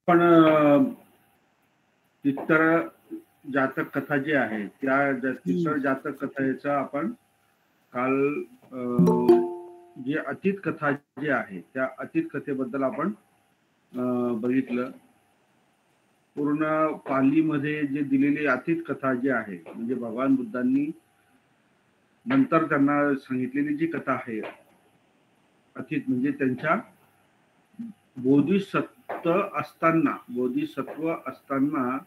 पण इतर जातक कथा जे आहे त्या इतर जातक कथेचा आपण काल जे अतीत कथा जे आहे त्या अतीत कथेबद्दल आपण बघितलं. पूर्ण पालीमध्ये जे दिलेली अतीत कथा जी आहे म्हणजे भगवान बुद्धांनी नंतर त्यांना सांगितलेली जी कथा आहे अतीत म्हणजे त्यांच्या बोधिसत्व असताना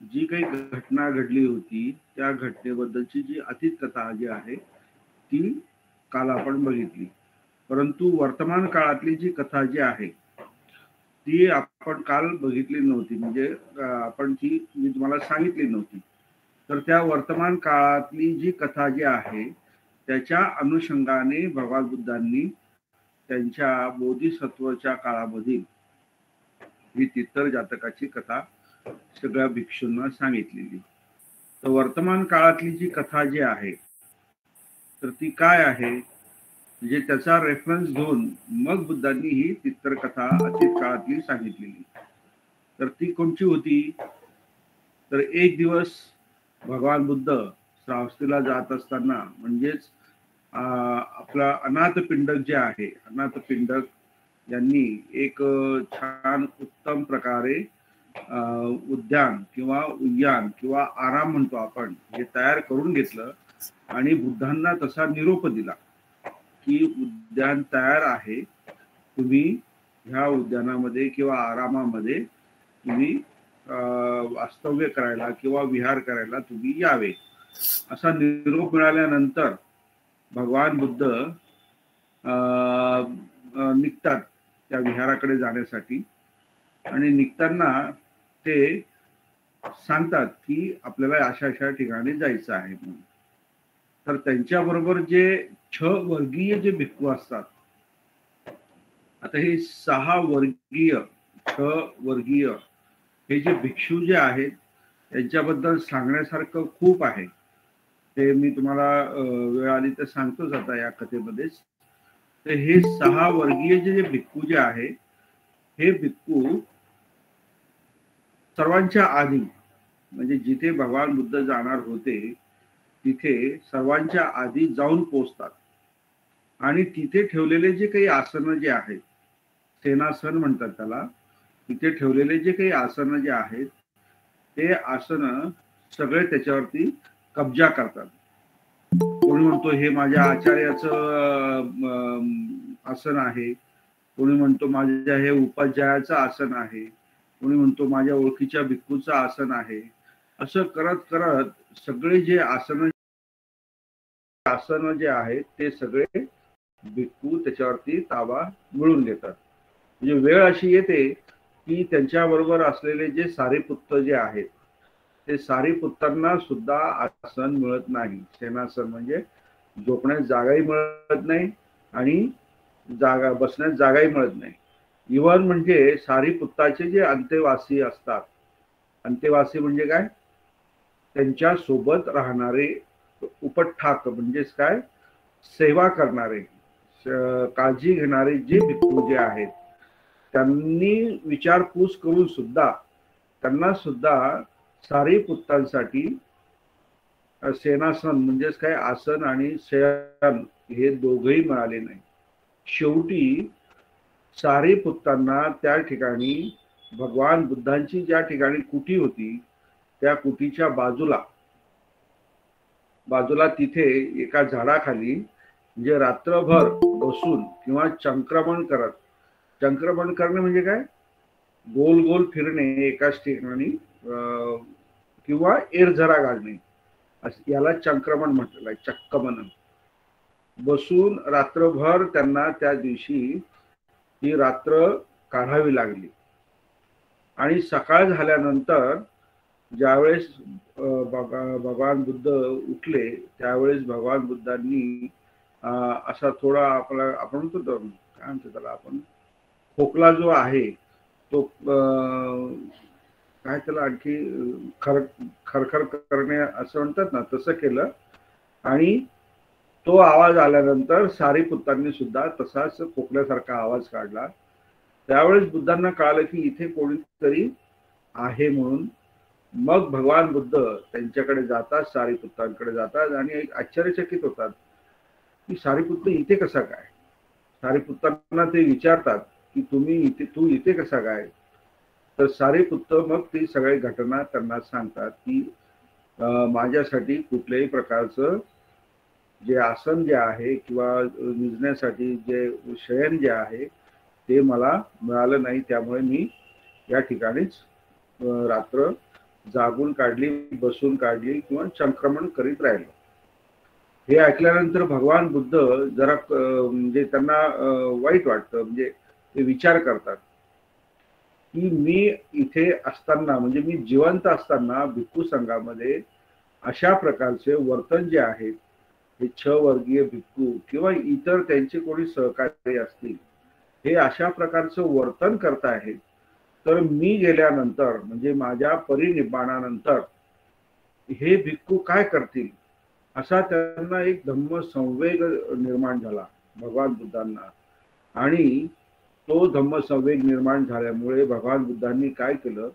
जी काही घटना घडली होती त्या घटनेबद्दलची जी अतीत कथा जी आहे ती काल आपण बघितली. परंतु वर्तमान काळातली जी कथा जी आहे ती आपण काल बघितली नव्हती. म्हणजे आपण ती मी तुम्हाला सांगितली नव्हती. तर त्या वर्तमान काळातली जी कथा जी आहे त्याच्या अनुषंगाने भगवान बुद्धांनी त्यांच्या बोधिसत्वाच्या काळामधील ही तितर जातकाची कथा सगळ्या भिक्षूंना सांगितलेली. तर वर्तमान काळातली जी कथा जी आहे तर ती काय आहे म्हणजे त्याचा रेफरन्स घेऊन मग बुद्धांनी ही तितर कथा अतीत काळातली सांगितलेली. तर ती कोणची होती? तर एक दिवस भगवान बुद्ध श्रावस्तीला जात असताना म्हणजेच आपला अनाथपिंडक जे आहे अनाथपिंडक यांनी एक छान उत्तम प्रकारे उद्यान किंवा उद्यान किंवा आराम म्हणतो आपण हे तयार करून घेतलं आणि बुद्धांना तसा निरोप दिला की उद्यान तयार आहे, तुम्ही ह्या उद्यानामध्ये किंवा आरामामध्ये तुम्ही वास्तव्य करायला किंवा विहार करायला तुम्ही यावे. असा निरोप मिळाल्यानंतर भगवान बुद्ध निघतात त्या विहाराकडे जाण्यासाठी आणि निघताना ते सांगतात की आपल्याला अशा अशा ठिकाणी जायचं आहे म्हणून. तर त्यांच्याबरोबर जे 6 वर्गीय जे भिक्खू असतात, आता हे 6 वर्गीय 6 वर्गीय हे जे भिक्षू जे आहेत त्यांच्याबद्दल सांगण्यासारखं खूप आहे. ते मी तुम्हाला वेळ आली तर सांगतोच आता या कथेमध्येच. तर हे 6 वर्गीय जे भिक्खू जे आहे हे भिक्खू सर्वांच्या आधी म्हणजे जिथे भगवान बुद्ध जाणार होते तिथे सर्वांच्या आधी जाऊन पोहोचतात आणि तिथे ठेवलेले जे काही आसनं जे आहेत सेनासन म्हणतात त्याला, तिथे ठेवलेले जे काही आसनं जे आहेत ते आसनं सगळे त्याच्यावरती कब्जा करतात. कोणी म्हणतो हे माझ्या आचार्याचं आसन आहे, कोणी म्हणतो माझ्या हे उपाध्यायाचं आसन आहे, कोणी म्हणतो माझ्या ओळखीच्या भिक्खूचं आसन आहे. असं करत करत सगळे जे आसन जे आहेत ते सगळे भिक्खू त्याच्यावरती ताबा मिळवून घेतात. म्हणजे वेळ अशी येते की त्यांच्याबरोबर असलेले जे सारीपुत्त जे आहेत ते सारीपुत्तांना सुद्धा आसन मिळत नाही. सेनासन म्हणजे झोपण्यास जागाही मिळत नाही आणि बसण्यास जागाही मिळत नाही. इव्हन म्हणजे सारीपुत्ताचे जे अंतेवासी असतात, अंतेवासी म्हणजे काय, त्यांच्या सोबत राहणारे उपठाक म्हणजेच काय, सेवा करणारे काळजी घेणारे जे भिक्खू जे आहेत त्यांनी विचारपूस करून सुद्धा त्यांना सुद्धा सारीपुत्तांसाठी सेनासन म्हणजेच काय आसन आणि शयन हे दोघंही मिळाले नाही. शेवटी सारीपुत्तांना त्या ठिकाणी भगवान बुद्धांची ज्या ठिकाणी कुटी होती त्या कुटीच्या बाजूला तिथे एका झाडाखाली म्हणजे रात्रभर बसून किंवा चंक्रमण करणे म्हणजे काय, गोल गोल फिरणे एकाच ठिकाणी किंवा एरझरा गाडणे याला चंक्रमण म्हटलेलं आहे, चक्कमन. बसून रात्रभर त्यांना त्या दिवशी ही रात्र काढावी लागली आणि सकाळ झाल्यानंतर ज्यावेळेस भगवान बुद्ध उठले त्यावेळेस भगवान बुद्धांनी असा थोडा आपला आपण म्हणतो काय म्हणतो त्याला आपण, खोकला जो आहे तो काय त्याला आणखी खरखर करणे असं म्हणतात ना, तसं केलं आणि तो आवाज आल्यानंतर सारीपुत्तांनी सुद्धा तसाच खोकल्यासारखा आवाज काढला त्यावेळेस बुद्धांना कळालं की इथे कोणीतरी आहे म्हणून. मग भगवान बुद्ध त्यांच्याकडे जातात, सारीपुत्रांकडे जातात आणि एक आश्चर्यचकित होतात की सारीपुत्र इथे कसा काय. सारीपुत्रांना ते विचारतात की तू इथे कसा काय. तर सारीपुत्र मग ती सगळी घटना त्यांना सांगतात की माझ्यासाठी कुठल्याही प्रकारचं जे आसन जे आहे किंवा निजण्यासाठी जे शयन जे आहे ते मला मिळालं नाही, त्यामुळे मी या ठिकाणीच रात्र जागून काढली, बसून काढली किंवा संक्रमण करीत राहिलो. हे ऐकल्यानंतर भगवान बुद्ध जरा म्हणजे त्यांना वाईट वाटतं. म्हणजे ते विचार करतात की मी इथे असताना, म्हणजे मी जिवंत असताना भिक्खू संघामध्ये अशा प्रकारचे वर्तन जे आहे, हे वर्गीय भिक्खू किंवा इतर त्यांचे कोणी सहकारी असतील, हे अशा प्रकारचं वर्तन करत आहेत. तर मी गेल्यानंतर म्हणजे माझ्या परिनिब्बाणानंतर हे भिक्खू काय करतील, असा त्यांना एक धम्म संवेग निर्माण झाला भगवान बुद्धांना. आणि तो धम्म संवेग निर्माण झाल्यामुळे भगवान बुद्धांनी काय केलं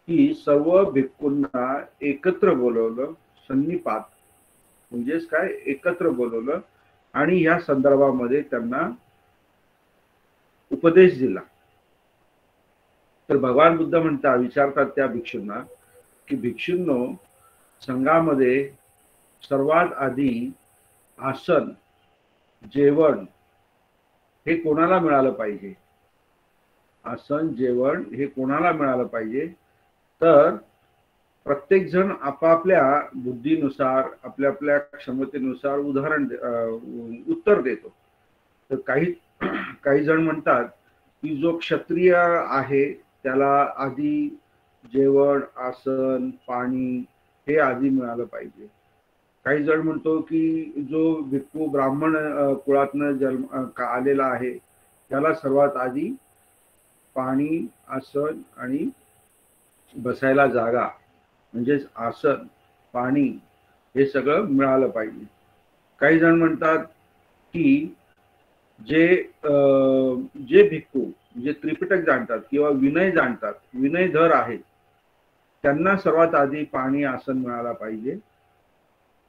की सर्व भिक्खूंना एकत्र बोलवलं, सन्निपात म्हणजेच काय, एकत्र बोलवलं आणि या संदर्भामध्ये त्यांना उपदेश दिला. तर भगवान बुद्ध म्हणतात, विचारतात त्या भिक्षूंना की भिक्षूंनो, संघामध्ये सर्वात आधी आसन, जेवण हे कोणाला मिळालं पाहिजे. आसन, जेवण हे कोणाला मिळालं पाहिजे. तर प्रत्येक जण आपापल्या बुद्धीनुसार, आपल्या आपल्या क्षमतेनुसार उत्तर देतो. तर काही जण म्हणतात की जो क्षत्रिय आहे त्याला आधी जेवण, आसन, पाणी हे आधी मिळालं पाहिजे. काही जण म्हणतो की जो भिक्खू ब्राह्मण कुळातनं जन्म आलेला आहे त्याला सर्वात आधी पाणी, आसन आणि बसायला जागा म्हणजेच आसन, पाणी हे सगळं मिळालं पाहिजे. काही जण म्हणतात की जे भिक्खू जे त्रिपिटक जाणतात किंवा विनय जाणतात, विनयधर आहेत, त्यांना सर्वात आधी पाणी, आसन मिळाला पाहिजे.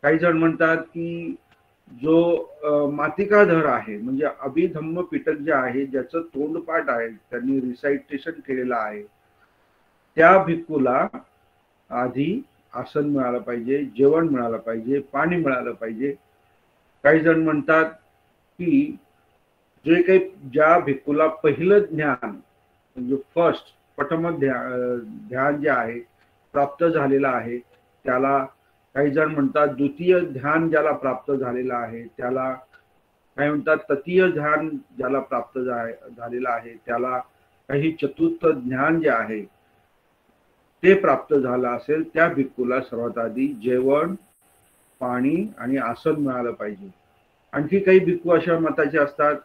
काही जण म्हणतात की जो मातिकाधर आहे, म्हणजे अभिधम्म पिटक जे आहे, ज्याचं तोंडपाठ आहे, त्यांनी रिसाइटेशन केलेलं आहे, त्या भिक्खूला आधी आसन मिळालं पाहिजे, जेवण मिळालं पाहिजे, पाणी मिळालं पाहिजे. काही जण म्हणतात की जे काही ज्या भिक्खूला पहिलं ज्ञान म्हणजे फर्स्ट प्रथम ध्यान जे आहे प्राप्त झालेलं आहे त्याला, काही जण म्हणतात द्वितीय ध्यान ज्याला प्राप्त झालेलं आहे त्याला, काही म्हणतात तृतीय ध्यान ज्याला प्राप्त झालेलं आहे त्याला, काही चतुर्थ ज्ञान जे आहे ते प्राप्त झालं असेल त्या भिक्खूला सर्वात आधी जेवण, पाणी आणि आसन मिळालं पाहिजे. आणखी काही भिक्खू अशा मताचे असतात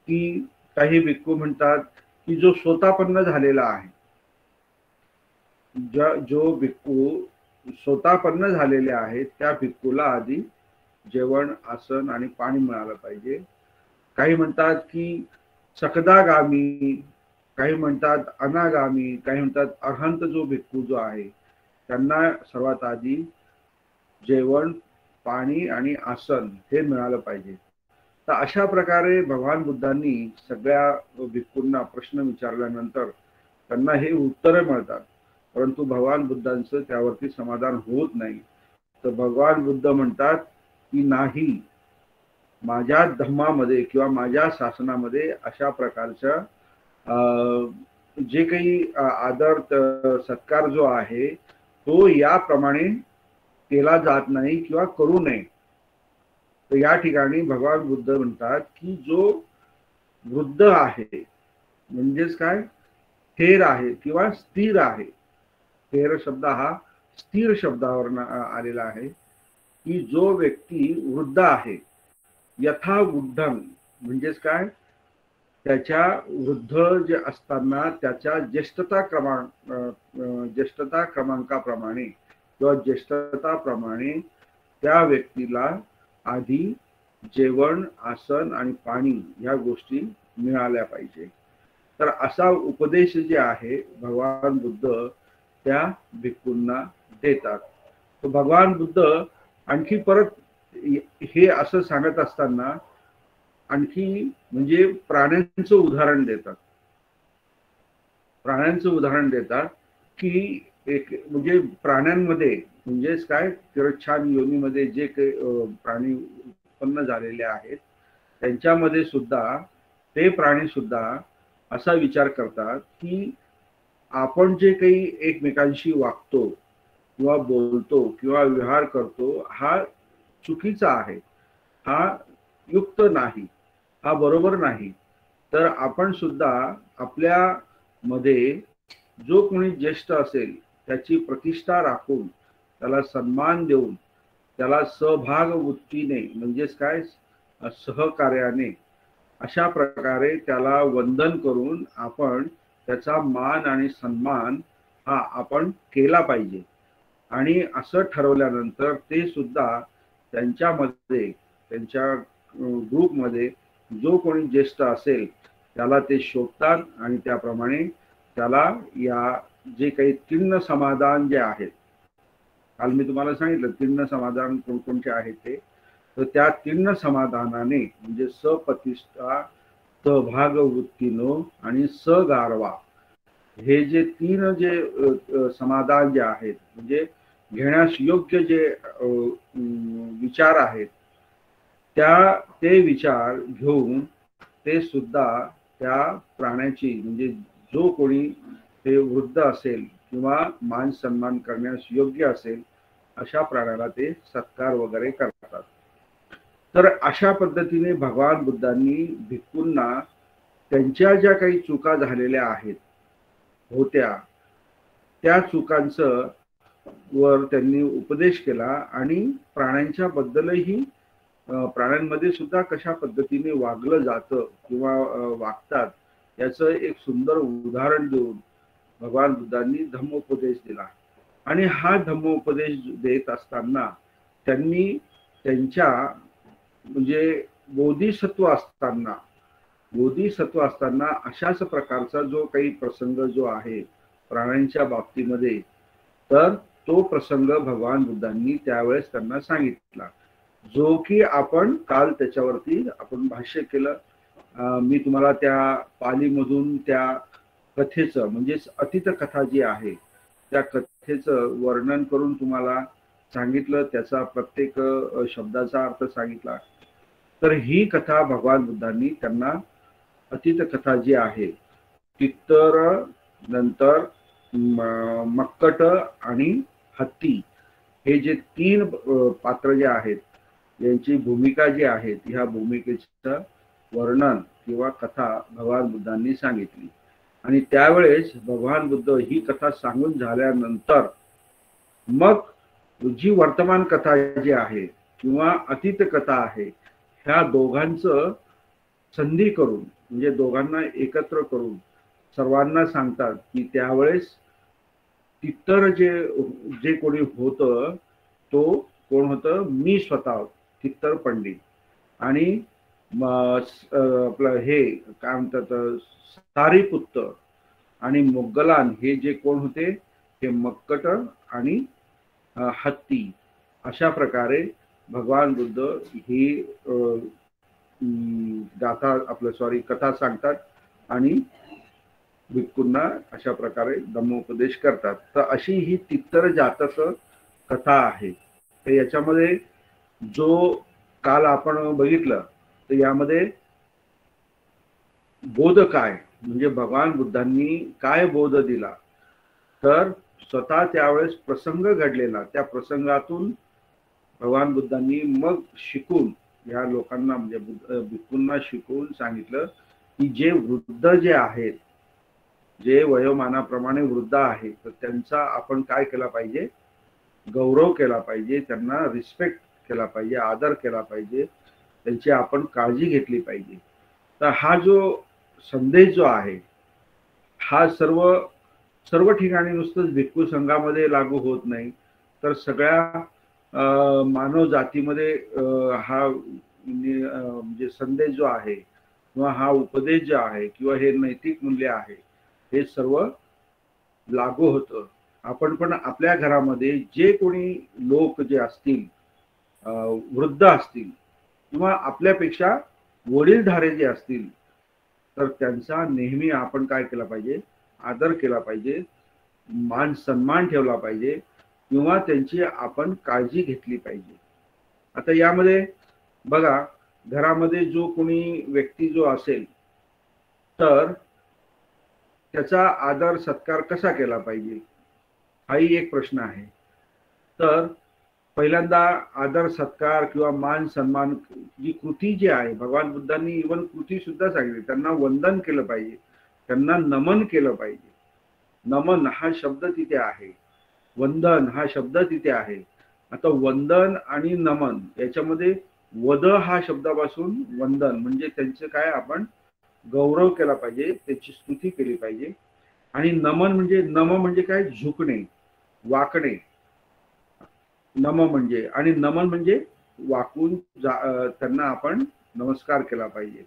की काही भिक्खू म्हणतात की जो स्वतापन्न झालेला आहे, जो भिक्खू स्वतापन्न झालेले आहेत त्या भिक्खूला आधी जेवण, आसन आणि पाणी मिळालं पाहिजे. काही म्हणतात की सकदागामी, काही म्हणतात अनागामी, काही म्हणतात अरहंत जो भिक्खू जो आहे त्यांना सर्वात आधी जेवण, पाणी आणि आसन हे मिळालं पाहिजे. तर अशा प्रकारे भगवान बुद्धांनी सगळ्या भिक्खूंना प्रश्न विचारल्यानंतर त्यांना हे उत्तरं मिळतात, परंतु भगवान बुद्धांचं त्यावरती समाधान होत नाही. तर भगवान बुद्ध म्हणतात की नाही, माझ्या धम्मामध्ये किंवा माझ्या शासनामध्ये अशा प्रकारच्या जे काही आदर सत्कार जो आहे तो याप्रमाणे केला जात नाही किंवा करू नये. तर या ठिकाणी भगवान बुद्ध म्हणतात की जो वृद्ध आहे म्हणजेच काय, स्थिर आहे किंवा स्थिर आहे, स्थिर शब्द हा स्थिर शब्दावरून आलेला आहे, की जो व्यक्ती वृद्ध आहे, यथा वृद्धं म्हणजेच काय, त्याच्या वृद्ध जे असताना त्याच्या ज्येष्ठता क्रमांकाप्रमाणे किंवा ज्येष्ठताप्रमाणे त्या व्यक्तीला आधी जेवण, आसन आणि पाणी ह्या गोष्टी मिळाल्या पाहिजे. तर असा उपदेश जे आहे भगवान बुद्ध त्या भिक्खूंना देतात. तर भगवान बुद्ध आणखी परत हे असं सांगत असताना आणखी म्हणजे प्राण्यांचं उदाहरण देतात. प्राण्यांचं उदाहरण देतात की एक म्हणजे प्राण्यांमध्ये म्हणजेच काय छान योनीमध्ये जे काही प्राणी उत्पन्न झालेले आहेत त्यांच्यामध्ये सुद्धा ते प्राणी सुद्धा असा विचार करतात की आपण जे काही एकमेकांशी वागतो किंवा बोलतो किंवा व्यवहार करतो हा चुकीचा आहे, हा युक्त नाही, हा बरोबर नाही. तर आपण सुद्धा आपल्या मध्ये जो कोणी ज्येष्ठ असेल त्याची प्रतिष्ठा राखून त्याला सन्मान देऊन त्याला सहभाग वृत्तीने म्हणजेच काय सहकार्याने अशा प्रकारे त्याला वंदन करून आपण त्याचा मान आणि सन्मान हा आपण केला पाहिजे. आणि असं ठरवल्यानंतर ते सुद्धा त्यांच्यामध्ये त्यांच्या ग्रुपमध्ये जो कोणी ज्येष्ठ असेल त्याला ते शोधतात आणि त्याप्रमाणे त्याला या जे काही तीर्ण समाधान जे आहेत, काल मी तुम्हाला सांगितलं तीर्ण समाधान कोणकोणते आहेत ते, तर त्या तीर्ण समाधानाने म्हणजे सप्रतिष्ठा, सहभाग वृत्तीनो आणि सगारवा हे जे तीन जे समाधान जे आहेत म्हणजे घेण्यास योग्य जे विचार आहेत ते विचार घेऊन ते सुद्धा त्या प्राण्याची म्हणजे जो कोणी ते वृद्ध असेल किंवा मान सन्मान करण्यास योग्य असेल अशा प्राण्याला ते सत्कार वगैरे करतात. तर अशा पद्धतीने भगवान बुद्धांनी भिक्खूंना त्यांच्या ज्या काही चुका झालेल्या आहेत होत्या त्या चुकांचं वर त्यांनी उपदेश केला आणि प्राण्यांच्या बद्दलही प्राण्यांमध्ये सुद्धा कशा पद्धतीने वागलं जातं किंवा वागतात याचं एक सुंदर उदाहरण देऊन भगवान बुद्धांनी धम्मोपदेश दिला. आणि हा धम्मोपदेश देत असताना त्यांनी त्यांच्या म्हणजे बोधिसत्व असताना अशाच प्रकारचा जो काही प्रसंग जो आहे प्राण्यांच्या बाबतीमध्ये तर तो प्रसंग भगवान बुद्धांनी त्यावेळेस त्यांना सांगितला, जो की आपण काल त्याच्यावरती आपण भाष्य केलं. मी तुम्हाला त्या पालीमधून त्या कथेचं म्हणजेच अतीत कथा जी आहे त्या कथेचं वर्णन करून तुम्हाला सांगितलं, त्याचा प्रत्येक शब्दाचा अर्थ सांगितला. तर ही कथा भगवान बुद्धांनी त्यांना अतीत कथा जी आहे तित्तर नंतर मक्कट आणि हत्ती हे जे तीन पात्र जे आहेत यांची भूमिका जी आहे ह्या भूमिकेचं वर्णन किंवा कथा भगवान बुद्धांनी सांगितली. आणि त्यावेळेस भगवान बुद्ध ही कथा सांगून झाल्यानंतर मग जी वर्तमान कथा जी आहे किंवा अतीत कथा आहे ह्या दोघांचं संधी करून म्हणजे दोघांना एकत्र करून सर्वांना सांगतात की त्यावेळेस तित्तर जे कोणी होतं तो कोण होतं, मी स्वतः तित्तर पंडित आणि आपलं हे काय म्हणतात सारीपुत्त आणि मोगलान हे जे कोण होते हे मक्कट आणि हत्ती. अशा प्रकारे भगवान बुद्ध ही गाथा कथा सांगतात आणि भिक्खूंना अशा प्रकारे धम्मोपदेश करतात. तर अशी ही तित्तर जातक कथा आहे. तर याच्यामध्ये जो काल आपण बघितलं तर यामध्ये बोध काय म्हणजे भगवान बुद्धांनी काय बोध दिला तर स्वतः त्यावेळेस प्रसंग घडलेला त्या प्रसंगातून भगवान बुद्धांनी मग शिकून या लोकांना म्हणजे भिक्खूंना शिकवून सांगितलं की जे वृद्ध जे आहेत जे वयोमानाप्रमाणे वृद्ध आहेत तर त्यांचा आपण काय केला पाहिजे, गौरव केला पाहिजे, त्यांना रिस्पेक्ट केला पाहिजे, आदर केला पाहिजे, त्यांची आपण काळजी घेतली पाहिजे. तर हा जो संदेश जो आहे हा सर्व ठिकाणी नुसतंच भिक्खू संघामध्ये लागू होत नाही तर सगळ्या मानव जातीमध्ये हा म्हणजे संदेश जो आहे किंवा हा उपदेश जे आहे किंवा हे नैतिक मूल्य आहे हे सर्व लागू होतं. आपण पण आपल्या घरामध्ये जे कोणी लोक जे असतील, वृद्ध असतील किंवा आपल्यापेक्षा वडीलधारे जे असतील, तर त्यांचा नेहमी आपण काय केला पाहिजे, आदर केला पाहिजे, मान सन्मान ठेवला पाहिजे किंवा त्यांची आपण काळजी घेतली पाहिजे. आता यामध्ये बघा, घरामध्ये जो कोणी व्यक्ती जो असेल, तर त्याचा आदर सत्कार कसा केला पाहिजे, हाही एक प्रश्न आहे. तर पहिल्यांदा आदर सत्कार किंवा मान सन्मान जी कृती जी आहे, भगवान बुद्धांनी इवन कृती सुद्धा सांगितली. त्यांना वंदन केलं पाहिजे, त्यांना नमन केलं पाहिजे. नमन हा शब्द तिथे आहे, वंदन हा शब्द तिथे आहे. आता वंदन आणि नमन याच्यामध्ये वद हा शब्दापासून वंदन म्हणजे त्यांचे काय, आपण गौरव केला पाहिजे, त्याची स्तुती केली पाहिजे. आणि नमन म्हणजे, नम म्हणजे काय, झुकणे, वाकणे. नम म्हणजे, आणि नमन म्हणजे वाकून त्यांना आपण नमस्कार केला पाहिजे,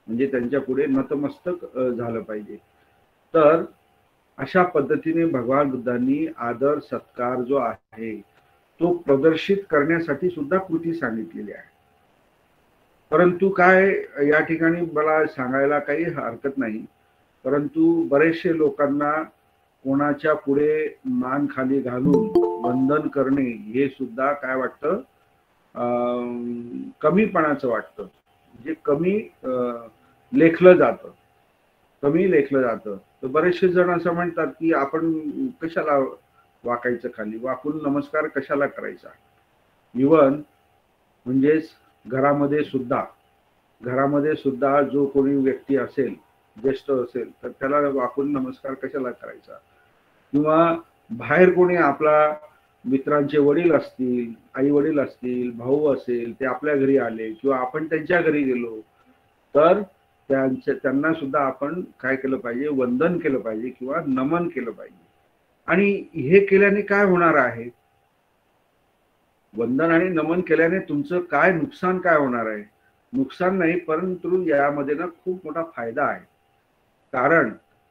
म्हणजे त्यांच्या पुढे नतमस्तक झालं पाहिजे. तर अशा पद्धतीने भगवान बुद्धांनी आदर सत्कार जो आहे तो प्रदर्शित करण्यासाठी सुद्धा कृती सांगितलेली आहे. परंतु काय, या ठिकाणी मला सांगायला काही हरकत नाही, परंतु बरेचसे लोकांना कोणाच्या पुढे मान खाली घालून वंदन करणे हे सुद्धा काय वाटतं, कमीपणाचं वाटतं, म्हणजे कमी लेखलं जातं, कमी लेखलं जातं. तर बरेचसे जण असं म्हणतात की आपण कशाला वाकायचं खाली, वाकून नमस्कार कशाला करायचा. इवन म्हणजेच घरामध्ये सुद्धा जो कोणी व्यक्ती असेल, ज्येष्ठ असेल, तर त्याला वाकून नमस्कार कशाला करायचा. किंवा बाहेर कोणी आपला मित्रांचे वडील असतील, आई वडील असतील, भाऊ असेल, ते आपल्या घरी आले किंवा आपण त्यांच्या घरी गेलो, तर त्यांना सुद्धा आपण काय केलं पाहिजे, वंदन केलं पाहिजे किंवा नमन केलं पाहिजे. आणि हे केल्याने काय होणार आहे, वंदन आणि नमन केल्याने तुमचं काय नुकसान काय होणार आहे, नुकसान नाही, परंतु यामध्ये ना खूप मोठा फायदा आहे. कारण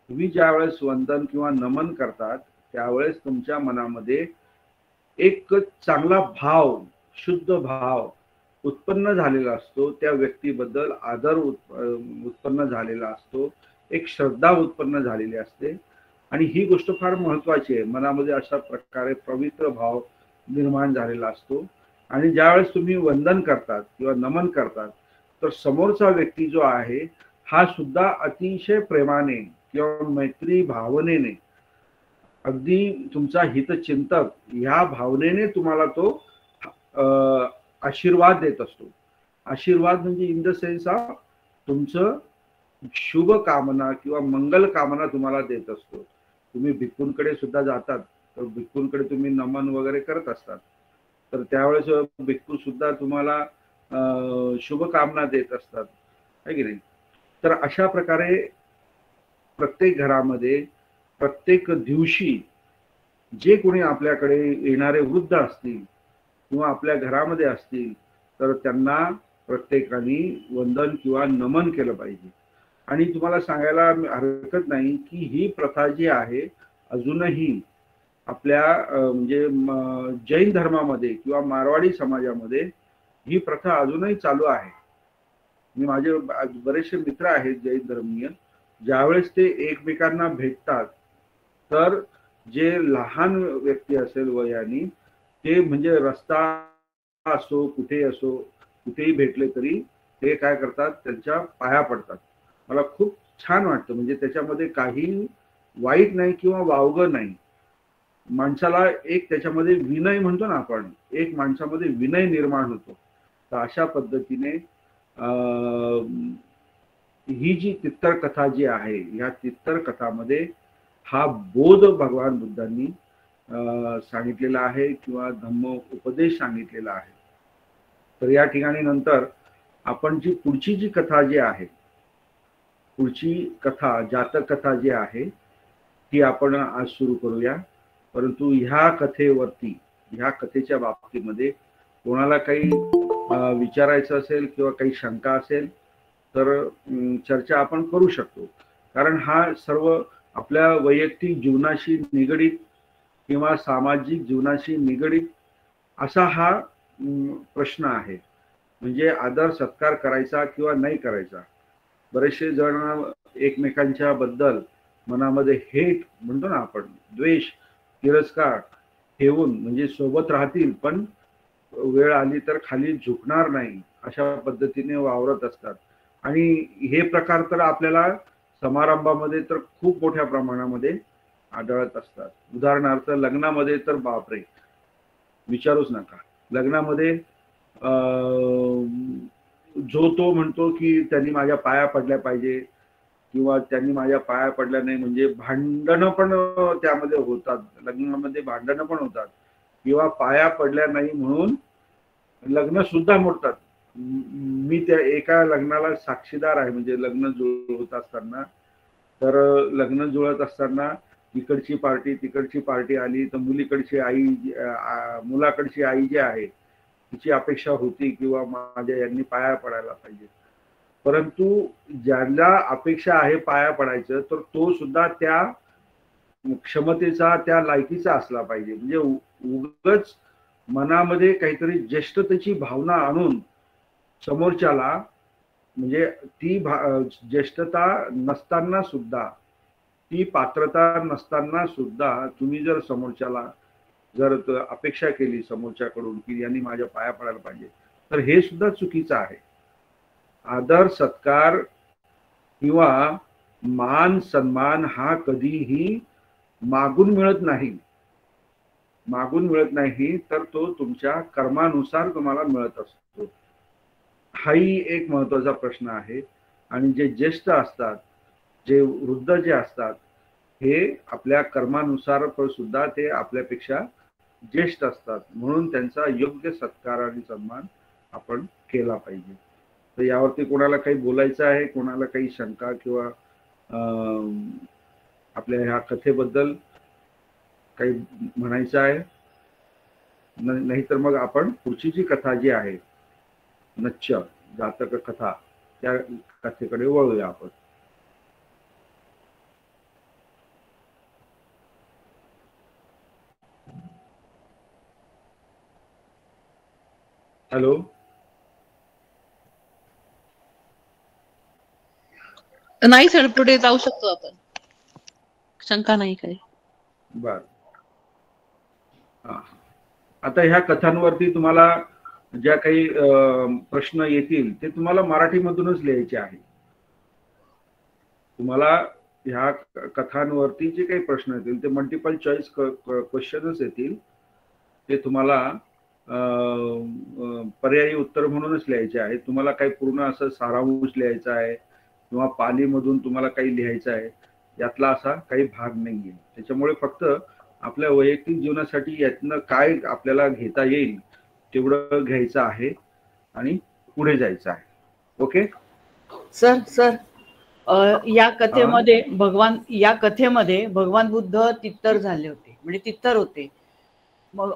तुम्ही ज्यावेळेस वंदन किंवा नमन करतात त्यावेळेस तुमच्या मनामध्ये एक चांगला भाव, शुद्ध भाव उत्पन्न झालेला असतो, त्या व्यक्तीबद्दल आदर उत्पन्न झालेला असतो, एक श्रद्धा उत्पन्न झालेली असते. आणि ही गोष्ट फार महत्वाची आहे, मनामध्ये अशा प्रकारे पवित्र भाव निर्माण झालेला असतो. आणि ज्यावेळेस तुम्ही वंदन करतात किंवा नमन करतात, तर समोरचा व्यक्ती जो आहे हा सुद्धा अतिशय प्रेमाने किंवा मैत्री भावनेने, अगदी तुमचा हितचिंतक ह्या भावनेने तुम्हाला तो आशीर्वाद देत असतो. आशीर्वाद म्हणजे इन द सेन्स ऑफ तुमचं शुभ कामना किंवा मंगल कामना तुम्हाला देत असतो. तुम्ही भिक्खूंकडे सुद्धा जातात, तर भिक्खूंकडे तुम्ही नमन वगैरे करत असतात, तर त्यावेळेस भिक्खू सुद्धा तुम्हाला शुभकामना देत असतात, है की नाही. तर अशा प्रकारे प्रत्येक घरामध्ये प्रत्येक दिवशी जे कोणी आपल्याकडे येणारे वृद्ध असतील किंवा आपल्या घरामध्ये असतील, तर त्यांना प्रत्येकाने वंदन किंवा नमन केलं पाहिजे. आणि तुम्हाला सांगायला हरकत नाही की ही प्रथा जी आहे अजूनही आपल्या म्हणजे जैन धर्मामध्ये किंवा मारवाडी समाजामध्ये ही प्रथा अजूनही चालू आहे. मी माझे बरेचसे मित्र आहेत जैन धर्मीय, ज्यावेळेस ते एकमेकांना भेटतात, तर जे लहान व्यक्ती असेल वयाने, ते म्हणजे रस्ता असो कुठे असो, कुठेही भेटले तरी ते काय करतात, त्यांच्या पाया पडतात. मला खूप छान वाटतं, म्हणजे त्याच्यामध्ये काही वाईट नाही किंवा वावगं नाही. माणसाला एक त्याच्यामध्ये विनय म्हणतो ना आपण, एक माणसामध्ये विनय निर्माण होतो. तर अशा पद्धतीने ही जी तित्तर कथा जी आहे, या तित्तर कथामध्ये हा बोध भगवान बुद्धांनी सांगितलेला आहे किंवा धम्म उपदेश सांगितलेला आहे. तर या ठिकाणी नंतर आपण जी पुढची जी कथा जी आहे, पुढची कथा जातक कथा जी आहे ती आपण आज सुरू करूया. परंतु ह्या कथेवरती, ह्या कथेच्या बाबतीमध्ये कोणाला काही विचारायचं असेल किंवा काही शंका असेल तर चर्चा आपण करू शकतो, कारण हा सर्व आपल्या वैयक्तिक जीवनाशी निगडीत किंवा सामाजिक जीवनाशी निगडीत असा हा प्रश्न आहे. म्हणजे आदर सत्कार करायचा किंवा नाही करायचा. बरेचसे जण एकमेकांच्या बद्दल मनामध्ये हेट म्हणतो ना आपण, द्वेष, तिरस्कार ठेवून म्हणजे सोबत राहतील पण वेळ आली तर खाली झुकणार नाही अशा पद्धतीने वावरत असतात. आणि हे प्रकार तर आपल्याला समारंभामध्ये तर खूप मोठ्या प्रमाणामध्ये आढळत असतात. उदाहरणार्थ लग्नामध्ये तर बापरे, विचारूच नका. लग्नामध्ये जो तो म्हणतो की त्यांनी माझ्या पाया पडल्या पाहिजे किंवा त्यांनी माझ्या पाया पडल्या नाही, म्हणजे भांडणं पण त्यामध्ये होतात. लग्नामध्ये भांडणं पण होतात किंवा पाया पडल्या नाही म्हणून लग्न सुद्धा मोडतात. मी त्या एका लग्नाला साक्षीदार आहे. म्हणजे लग्न जुळत असताना, तर लग्न जुळत असताना इकडची पार्टी तिकडची पार्टी आली तर मुलीकडची आई मुलाकडची आई जी आहे तिची अपेक्षा होती किंवा माझ्या यांनी पाया पडायला पाहिजे, परंतु ज्याला अपेक्षा आहे पाया पडायचं तर तो सुद्धा त्या क्षमतेचा त्या लायकीचा असला पाहिजे. म्हणजे उगच मनामध्ये काहीतरी ज्येष्ठतेची भावना आणून समोरच्याला, म्हणजे ती ज्येष्ठता नसताना सुद्धा, ती पात्रता नसताना सुद्धा तुम्ही जर समोरच्याला जर अपेक्षा केली समोरच्याकडून की यांनी माझ्या पाया पडायला पाहिजे, तर हे सुद्धा चुकीचं आहे. आदर सत्कार किंवा मान सन्मान हा कधीही मागून मिळत नाही. मागून मिळत नाही, तर तो तुमच्या कर्मानुसार तुम्हाला मिळत असतो. हाही एक महत्वाचा प्रश्न आहे. आणि जे ज्येष्ठ असतात, जे वृद्ध जे असतात, हे आपल्या कर्मानुसार सुद्धा ते आपल्यापेक्षा ज्येष्ठ असतात, म्हणून त्यांचा योग्य सत्कार आणि सन्मान आपण केला पाहिजे. तर यावरती कोणाला काही बोलायचं आहे, कोणाला काही शंका किंवा आपल्या ह्या कथेबद्दल काही म्हणायचं आहे? नाहीतर मग आपण पुढची जी कथा जी आहे, नच्च जातक कथा, त्या कथेकडे वळूया आपण. हॅलो, नाही सर, पुढे जाऊ शकतो आपण, शंका नाही काही. बर. आता ह्या कथांवरती तुम्हाला ज्या काही प्रश्न येतील ते तुम्हाला मराठीमधूनच लिहायचे आहे. तुम्हाला ह्या कथांवरती जे काही प्रश्न येतील ते मल्टिपल चॉईस क्वेश्चनच येतील. ते तुम्हाला पर्यायी उत्तर म्हणूनच लिहायचे आहे. तुम्हाला काही पूर्ण असं सारांश लिहायचा आहे किंवा पालीमधून तुम्हाला काही लिहायचं आहे, यातला असा काही भाग नाहीये. त्याच्यामुळे फक्त आपल्या वैयक्तिक जीवनासाठी यातनं काय आपल्याला घेता येईल तेवढं घ्यायचं आहे आणि पुढे जायचं आहे. ओके सर, या कथेमध्ये भगवान बुद्ध तित्तर झाले होते, म्हणजे तित्तर होते. मग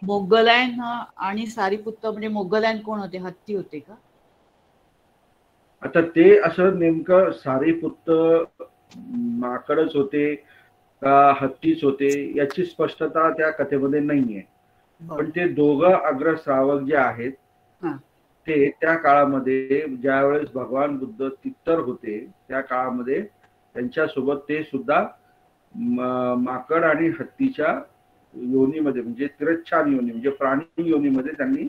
मोगलायन आणि सारीपुत्त म्हणजे मोगलायन कोण होते? हत्ती होते का? आता ते असं नेमकं सारीपुत्त माकडच होते का हत्तीच होते याची स्पष्टता त्या कथेमध्ये नाहीये. पण ते दोघं अग्रश्रावक जे आहेत ते त्या काळामध्ये ज्यावेळेस भगवान बुद्ध तित्तर होते त्या काळामध्ये त्यांच्यासोबत ते सुद्धा माकड आणि हत्तीच्या योनीमध्ये, म्हणजे तिरच्छान योनी म्हणजे प्राणी योनीमध्ये त्यांनी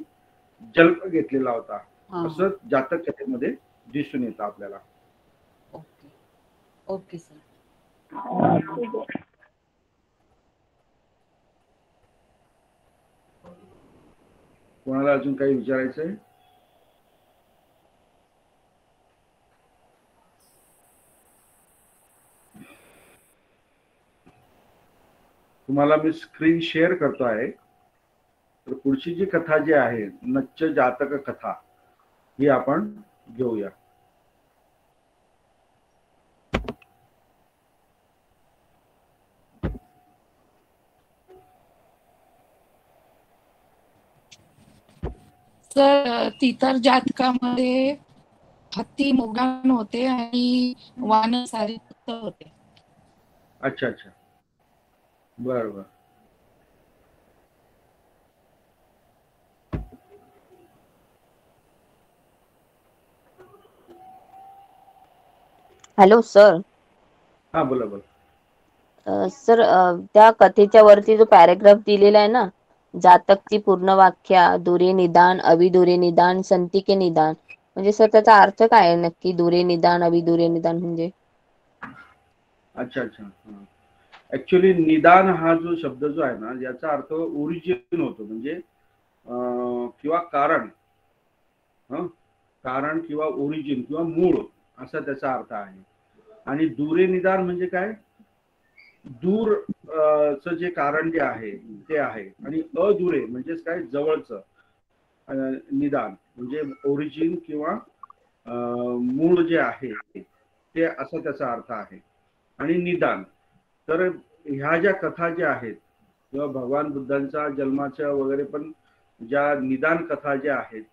जन्म घेतलेला होता, असं जातक कथेमध्ये दिसून येतं आपल्याला. Okay okay sir. कोणाला अजून काही विचारायचंय? तुम्हाला मी स्क्रीन शेअर करतो आहे. तर पुढची जी कथा जी आहे नच्च जातक कथा ही आपण घेऊया. तर तितर जातकामध्ये हत्ती मोगलान होते आणि वानर सारीपुत्त होते. अच्छा अच्छा, बरं बरं. Hello sir. हा बोला बोला. सर, त्या कथेच्या वरती जो पॅराग्राफ दिलेला आहे ना, जातकची पूर्ण व्याख्या, दुरे निदान, अविदुरे निदान, संतिके निदान, म्हणजे सर त्याचा अर्थ काय आहे नक्की? दुरे निदान, अविदुरे निदान म्हणजे? अच्छा अच्छा, ऍक्च्युली निदान हा जो शब्द जो आहे ना, याचा अर्थ ओरिजिन होतो, म्हणजे किंवा कारण, कारण किंवा ओरिजिन किंवा मूळ असा त्याचा अर्थ आहे. आणि दुरे निदान म्हणजे काय? दूर च जे कारण जे आहे ते आहे. आणि अधुरे म्हणजेच काय? जवळचं. निदान म्हणजे ओरिजिन किंवा मूळ जे आहे ते, असा त्याचा अर्थ आहे. आणि निदान, तर ह्या ज्या कथा ज्या आहेत किंवा भगवान बुद्धांचा जन्माच्या वगैरे पण ज्या निदान कथा ज्या आहेत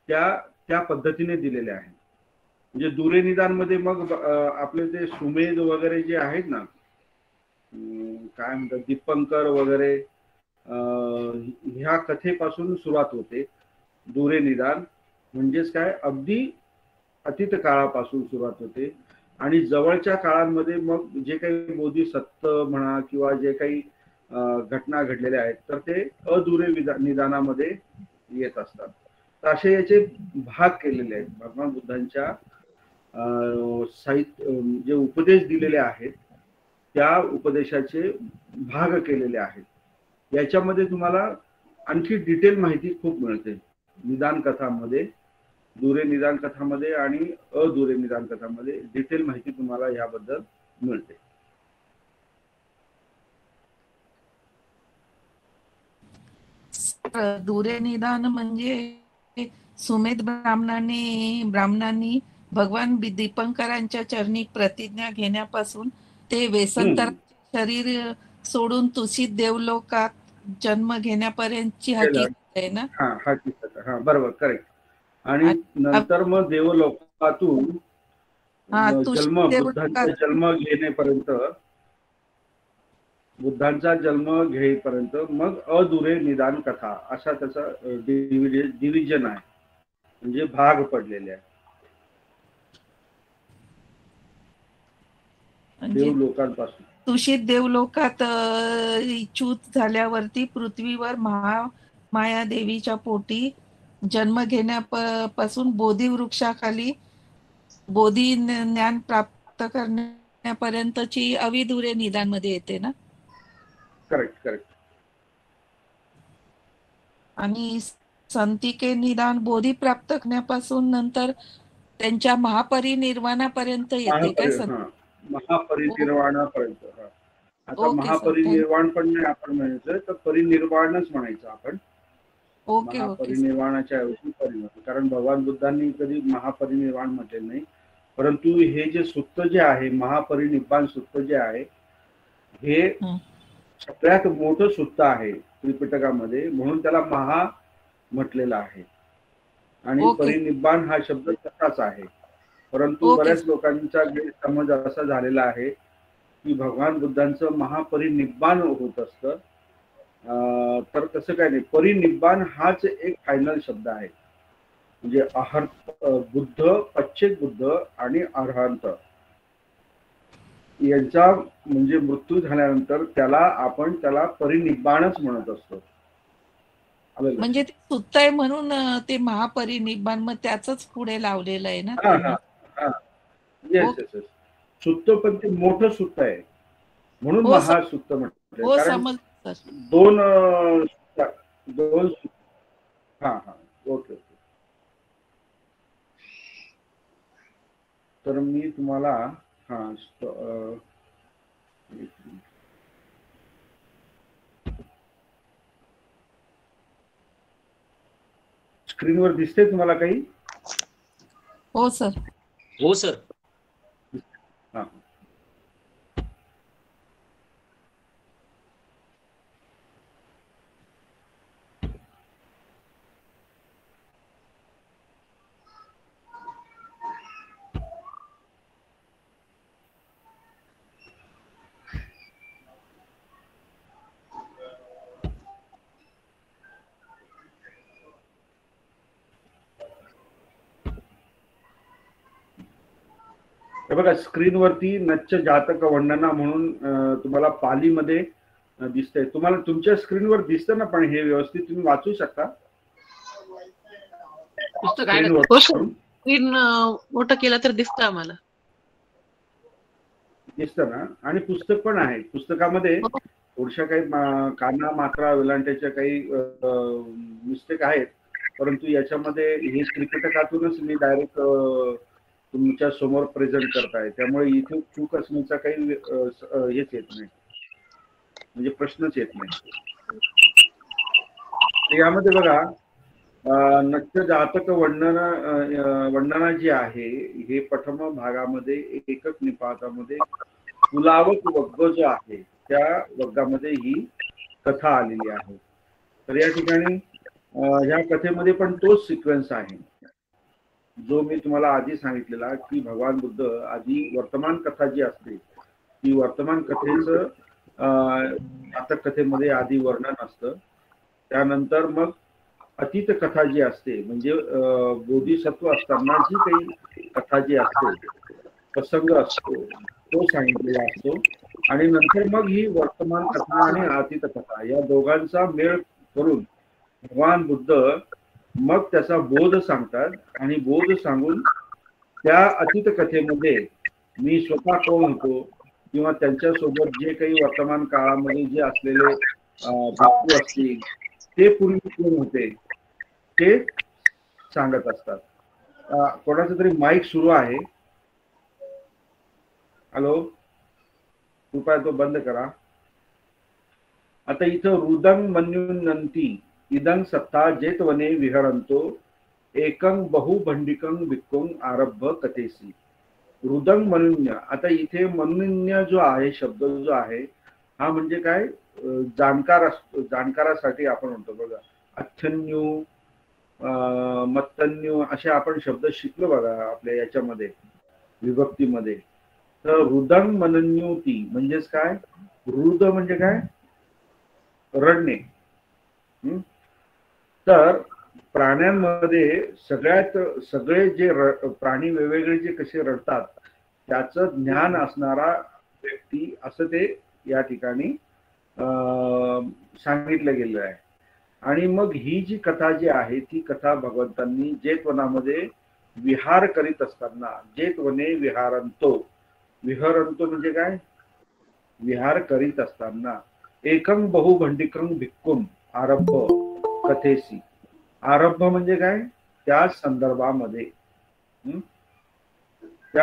त्या त्या पद्धतीने दिलेल्या आहेत. म्हणजे दुरे निदान मध्ये मग आपले ते सुमेध वगैरे जे आहेत ना, काय म्हणतात, दीपंकर वगैरे, ह्या कथेपासून सुरुवात होते. दुरे निदान म्हणजेच काय? अगदी अतीत काळापासून सुरुवात होते. आणि जवळच्या काळांमध्ये मग जे काही बोधिसत्व म्हणा किंवा जे काही घटना घडलेल्या आहेत तर ते अधुरे निदानामध्ये येत असतात. तर असे याचे भाग केलेले आहेत भगवान बुद्धांच्या साहित्य, जे उपदेश दिलेले आहेत त्या उपदेशाचे भाग केलेले आहेत. याच्यामध्ये तुम्हाला आणखी डिटेल माहिती खूप मिळते निदान कथामध्ये, दुरे निदान कथामध्ये आणि अधुरे निदान कथामध्ये डिटेल माहिती तुम्हाला याबद्दल मिळते. दुरे निदान म्हणजे सुमेध ब्राह्मणांनी भगवान दीपंकरांच्या चरणी प्रतिज्ञा घेण्यापासून ते वेसंतर शरीर सोडून तुषित देवलोकात जन्म घेण्यापर्यंतची हकीकत आहे ना? हा, हकीकत, हा बरोबर, करेक्ट. आणि नंतर मग देवलोकातून बुद्धांचा जन्म घेण्यापर्यंत, बुद्धांचा जन्म घेईपर्यंत मग अधुरे निदान कथा असा त्याचा डिव्हिजन आहे, म्हणजे भाग पडलेले आहे देवलोकांपासून. तुषित देवलोकात च्यूत झाल्यावरती पृथ्वीवर माया देवीच्या पोटी जन्म घेण्यापासून बोधी वृक्षाखाली बोधी ज्ञान प्राप्त करण्यापर्यंतची अविदुरे निदान मध्ये येते ना? Correct correct. आणि संतिके निदान बोधी प्राप्त करण्यापासून नंतर त्यांच्या महापरिनिर्वाणापर्यंत येते काय? महापरिनिर्वाणापर्यंत. आता महापरिनिर्वाण पण नाही आपण म्हणायचं, तर परिनिर्वाणच म्हणायचं आपण. महापरिनिर्वाणाच्या ऐवजी परिनिर्वाण, कारण भगवान बुद्धांनी कधी महापरिनिर्वाण म्हटले नाही. परंतु हे जे सुत्त जे आहे, महापरिनिर्वाण सुत्त जे आहे, हे सगळ्यात मोठं सुत्त आहे त्रिपिटकामध्ये, म्हणून त्याला महा म्हटलेला आहे. आणि परिनिर्वाण हा शब्द तसाच आहे. परंतु बऱ्याच लोकांचा गैरसमज असा झालेला आहे की भगवान बुद्धांचं महापरिनिर्वाण होत असतं. तर तसं काय नाही. परिनिर्वाण हाच एक फायनल शब्द आहे. म्हणजे बुद्ध, पश्चेत बुद्ध आणि अरहंत यांचा म्हणजे मृत्यू झाल्यानंतर आपण त्याला परिनिर्वाणच म्हणत असतो. म्हणजे ते सुत्त आहे म्हणून ते महापरिनिर्वाण, मग त्याच पुढे लावलेलं आहे ना? Yes yes yes. सुत्त पण ते मोठं सुत्त आहे म्हणून महासुत्त म्हटलं. कारण दोन हा हा, ओके ओके. तर मी तुम्हाला स्क्रीनवर दिसते तुम्हाला काही? हो सर. हो सर. हा, हे बघा स्क्रीनवरती नच्च जातक वर्णना म्हणून तुम्हाला पालीमध्ये दिसतंय. तुम्हाला तुमच्या स्क्रीनवर दिसतं ना, पण हे व्यवस्थित तुम्ही वाचू शकता. स्क्रीन मोठं केलं तर दिसतं आम्हाला, दिसतं ना. आणि पुस्तक पण आहे. पुस्तकामध्ये थोडशा काही काना मात्रा वेलांट्याच्या काही मिस्टेक आहेत, परंतु याच्यामध्ये हे त्रिपिटकातूनच मी डायरेक्ट तुमच्या समोर प्रेझेंट करताय, त्यामुळे इथे चूक असण्याचा काही हेच येत नाही, म्हणजे प्रश्नच येत नाही. यामध्ये बघा नच्च जातक वर्णना जी आहे हे प्रथम भागामध्ये एकक निपातामध्ये कुलावक वग्ग जो आहे त्या वग्गामध्ये ही कथा आलेली आहे. तर या ठिकाणी ह्या कथेमध्ये पण तोच सिक्वेन्स आहे जो मी तुम्हाला आधी सांगितलेला, की भगवान बुद्ध आधी वर्तमान कथा जी असते ती वर्तमान कथेचं जातक कथेमध्ये आधी वर्णन असतं, त्यानंतर मग अतीत कथा जी असते म्हणजे बोधिसत्व असताना जी काही कथा जी असते, प्रसंग असतो तो सांगितलेला असतो, आणि नंतर मग ही वर्तमान कथा आणि अतीत कथा या दोघांचा मेळ करून भगवान बुद्ध मग त्याचा बोध सांगतात. आणि बोध सांगून त्या अतीत कथेमध्ये मी स्वतः कोण होतो किंवा त्यांच्यासोबत जे काही वर्तमान काळामध्ये जे असलेले भिक्खू असतील ते पूर्वी कोण होते ते सांगत असतात. कोणाचा तरी माईक सुरू आहे. हॅलो, कृपया तो बंद करा. आता इथं रुदंग मन्युनंती इदं सत्ता जेतवने विहरंतो एकं बहुभंडिकं भिक्खुं आरभ्य कथेसी. रुदंग मनुन्य. आता इथे मनुन्य जो आहे शब्द जो आहे हा म्हणजे काय, जाणकार असतो, जाणकारासाठी आपण म्हणतो बघा. अथन्यू मत्तन्यू असे आपण शब्द शिकलो बघा आपल्या याच्यामध्ये विभक्तीमध्ये. तर रुदंग मनन्युती म्हणजेच काय, रुद म्हणजे काय, रडणे. तर प्राण्यांमध्ये सगळे जे प्राणी वेगवेगळे जे कसे रडतात त्याचं ज्ञान असणारा व्यक्ती असं ते या ठिकाणी सांगितलं गेलं आहे. आणि मग ही जी कथा जी आहे ती कथा भगवंतांनी जेतवनामध्ये विहार करीत असताना, जेतवने विहारंतो, विहरंतो म्हणजे काय, विहार करीत असताना एकं बहुभंडिकं भिक्खुं आरभ्य कथेसी. आरंभ म्हणजे काय, त्या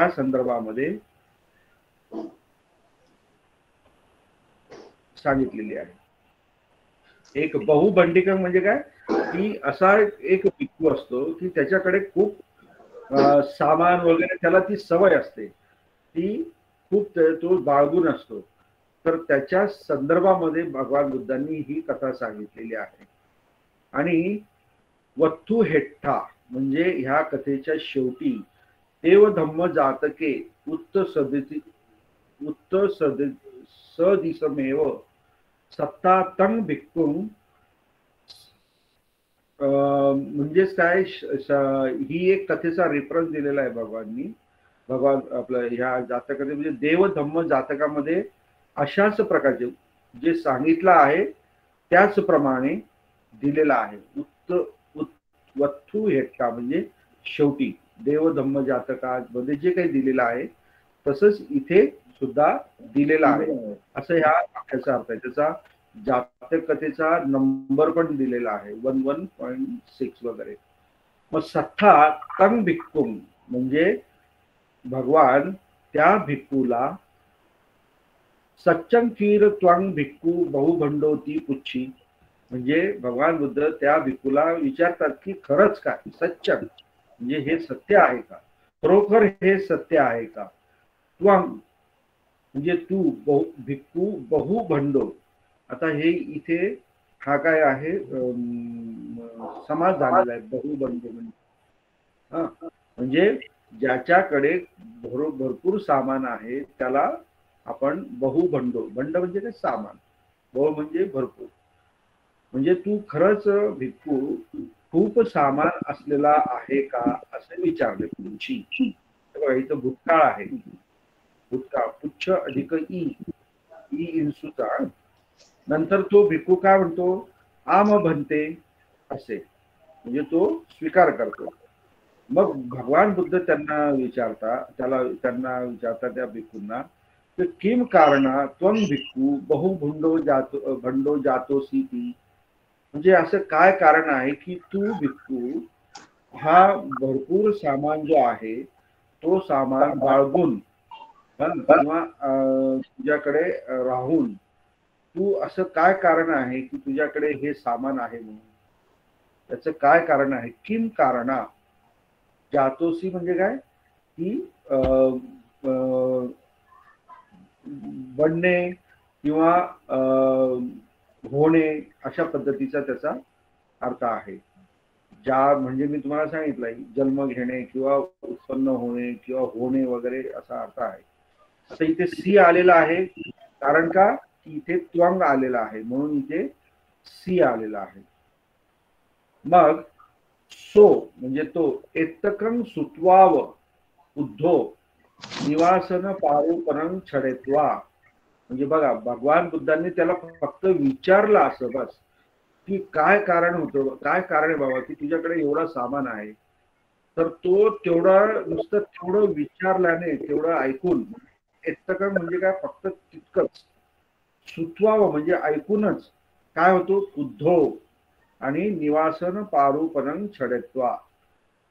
संदर्भामध्ये सांगितलेली आहे. एक बहुभंडिकं म्हणजे काय, की असा एक भिक्खू असतो की त्याच्याकडे खूप सामान वगैरे, त्याला ती सवय असते, ती खूप तो बाळगून असतो. तर त्याच्या संदर्भामध्ये भगवान बुद्धांनी ही कथा सांगितलेली आहे. आणि वत्थु हेट्ठा म्हणजे ह्या कथेच्या शेवटी एव धम्म जातके उत्त सदिसमेव सत्ता तं भिक्खुं. म्हणजेच काय, ही एक कथेचा रेफरन्स दिलेला आहे भगवाननी. भगवान आपलं ह्या जातकामध्ये म्हणजे देव धम्म जातकामध्ये अशाच प्रकारचे जे सांगितलं आहे त्याचप्रमाणे दिलेला आहे. वत्थु हेट्टा म्हणजे शेवटी देव धम्म जातकामध्ये जे काही दिलेलं आहे तसंच इथे सुद्धा दिलेला आहे असं ह्या वाक्याचा अर्थ आहे. त्याचा जातक कथेचा नंबर पण दिलेला आहे 11.6 वगैरे. मग सत्ता तं भिक्खुं म्हणजे भगवान त्या भिक्खूला सच्चं कीर त्वं भिक्खू बहुभंडोती पुच्छी म्हणजे भगवान बुद्ध त्या भिक्खूला विचारतात की खरंच काय, सच्चं म्हणजे हे सत्य आहे का, खरोखर हे सत्य आहे का. त्वं म्हणजे तू, भिक्खू बहुभंडो. आता हे इथे हा काय आहे, समास झालेला आहे बहुभंडो म्हणजे ज्याच्याकडे भरपूर सामान आहे त्याला आपण बहुभंडो. भंड म्हणजे काय, सामान. बहु म्हणजे भरपूर. म्हणजे तू खरंच भिक्खू खूप सामान असलेला आहे का असं विचारले तुमची. इथं भूतकाळ आहे. भूतकाळ पुच्छ अधिक ई इंसूचा. नंतर तो भिक्खू काय म्हणतो, आम भन्ते असे, म्हणजे तो स्वीकार करतो. मग भगवान बुद्ध त्यांना विचारता त्या भिक्खूंना, किम कारणा त्वं भिक्खू भंडो जातोसी ती, म्हणजे असं काय कारण आहे की तू भिक्खू हा भरपूर सामान जो आहे तो सामान बाळगून किंवा तुझ्याकडे राहून तू असं काय कारण आहे की तुझ्याकडे हे सामान आहे म्हणून, त्याचं काय कारण आहे. किम कारणा जातोसी म्हणजे काय की बनणे किंवा होणे अशा पद्धतीचा त्याचा अर्थ आहे. ज्या म्हणजे मी तुम्हाला सांगितलंय जन्म घेणे किंवा उत्पन्न होणे किंवा होणे वगैरे असा अर्थ आहे. आता इथे सी आलेला आहे कारण का इथे त्वंग आलेला आहे म्हणून इथे सी आलेला आहे. मग सो म्हणजे तो एत्तकं सुत्वाव उद्धो निवासन पारुपरं छडेत्वा, म्हणजे बघा भगवान बुद्धांनी त्याला फक्त विचारलं असं बस की काय कारण होतं, काय कारण आहे बाबा की तुझ्याकडे एवढा सामान आहे. तर तो तेवढा नुसतं तेवढं विचारल्याने तेवढं ऐकून, एत्तकं म्हणजे काय फक्त तितकंच, सुत्वाव म्हणजे ऐकूनच काय होतो उद्धव आणि निवासन पारुपरं छडेत्वा,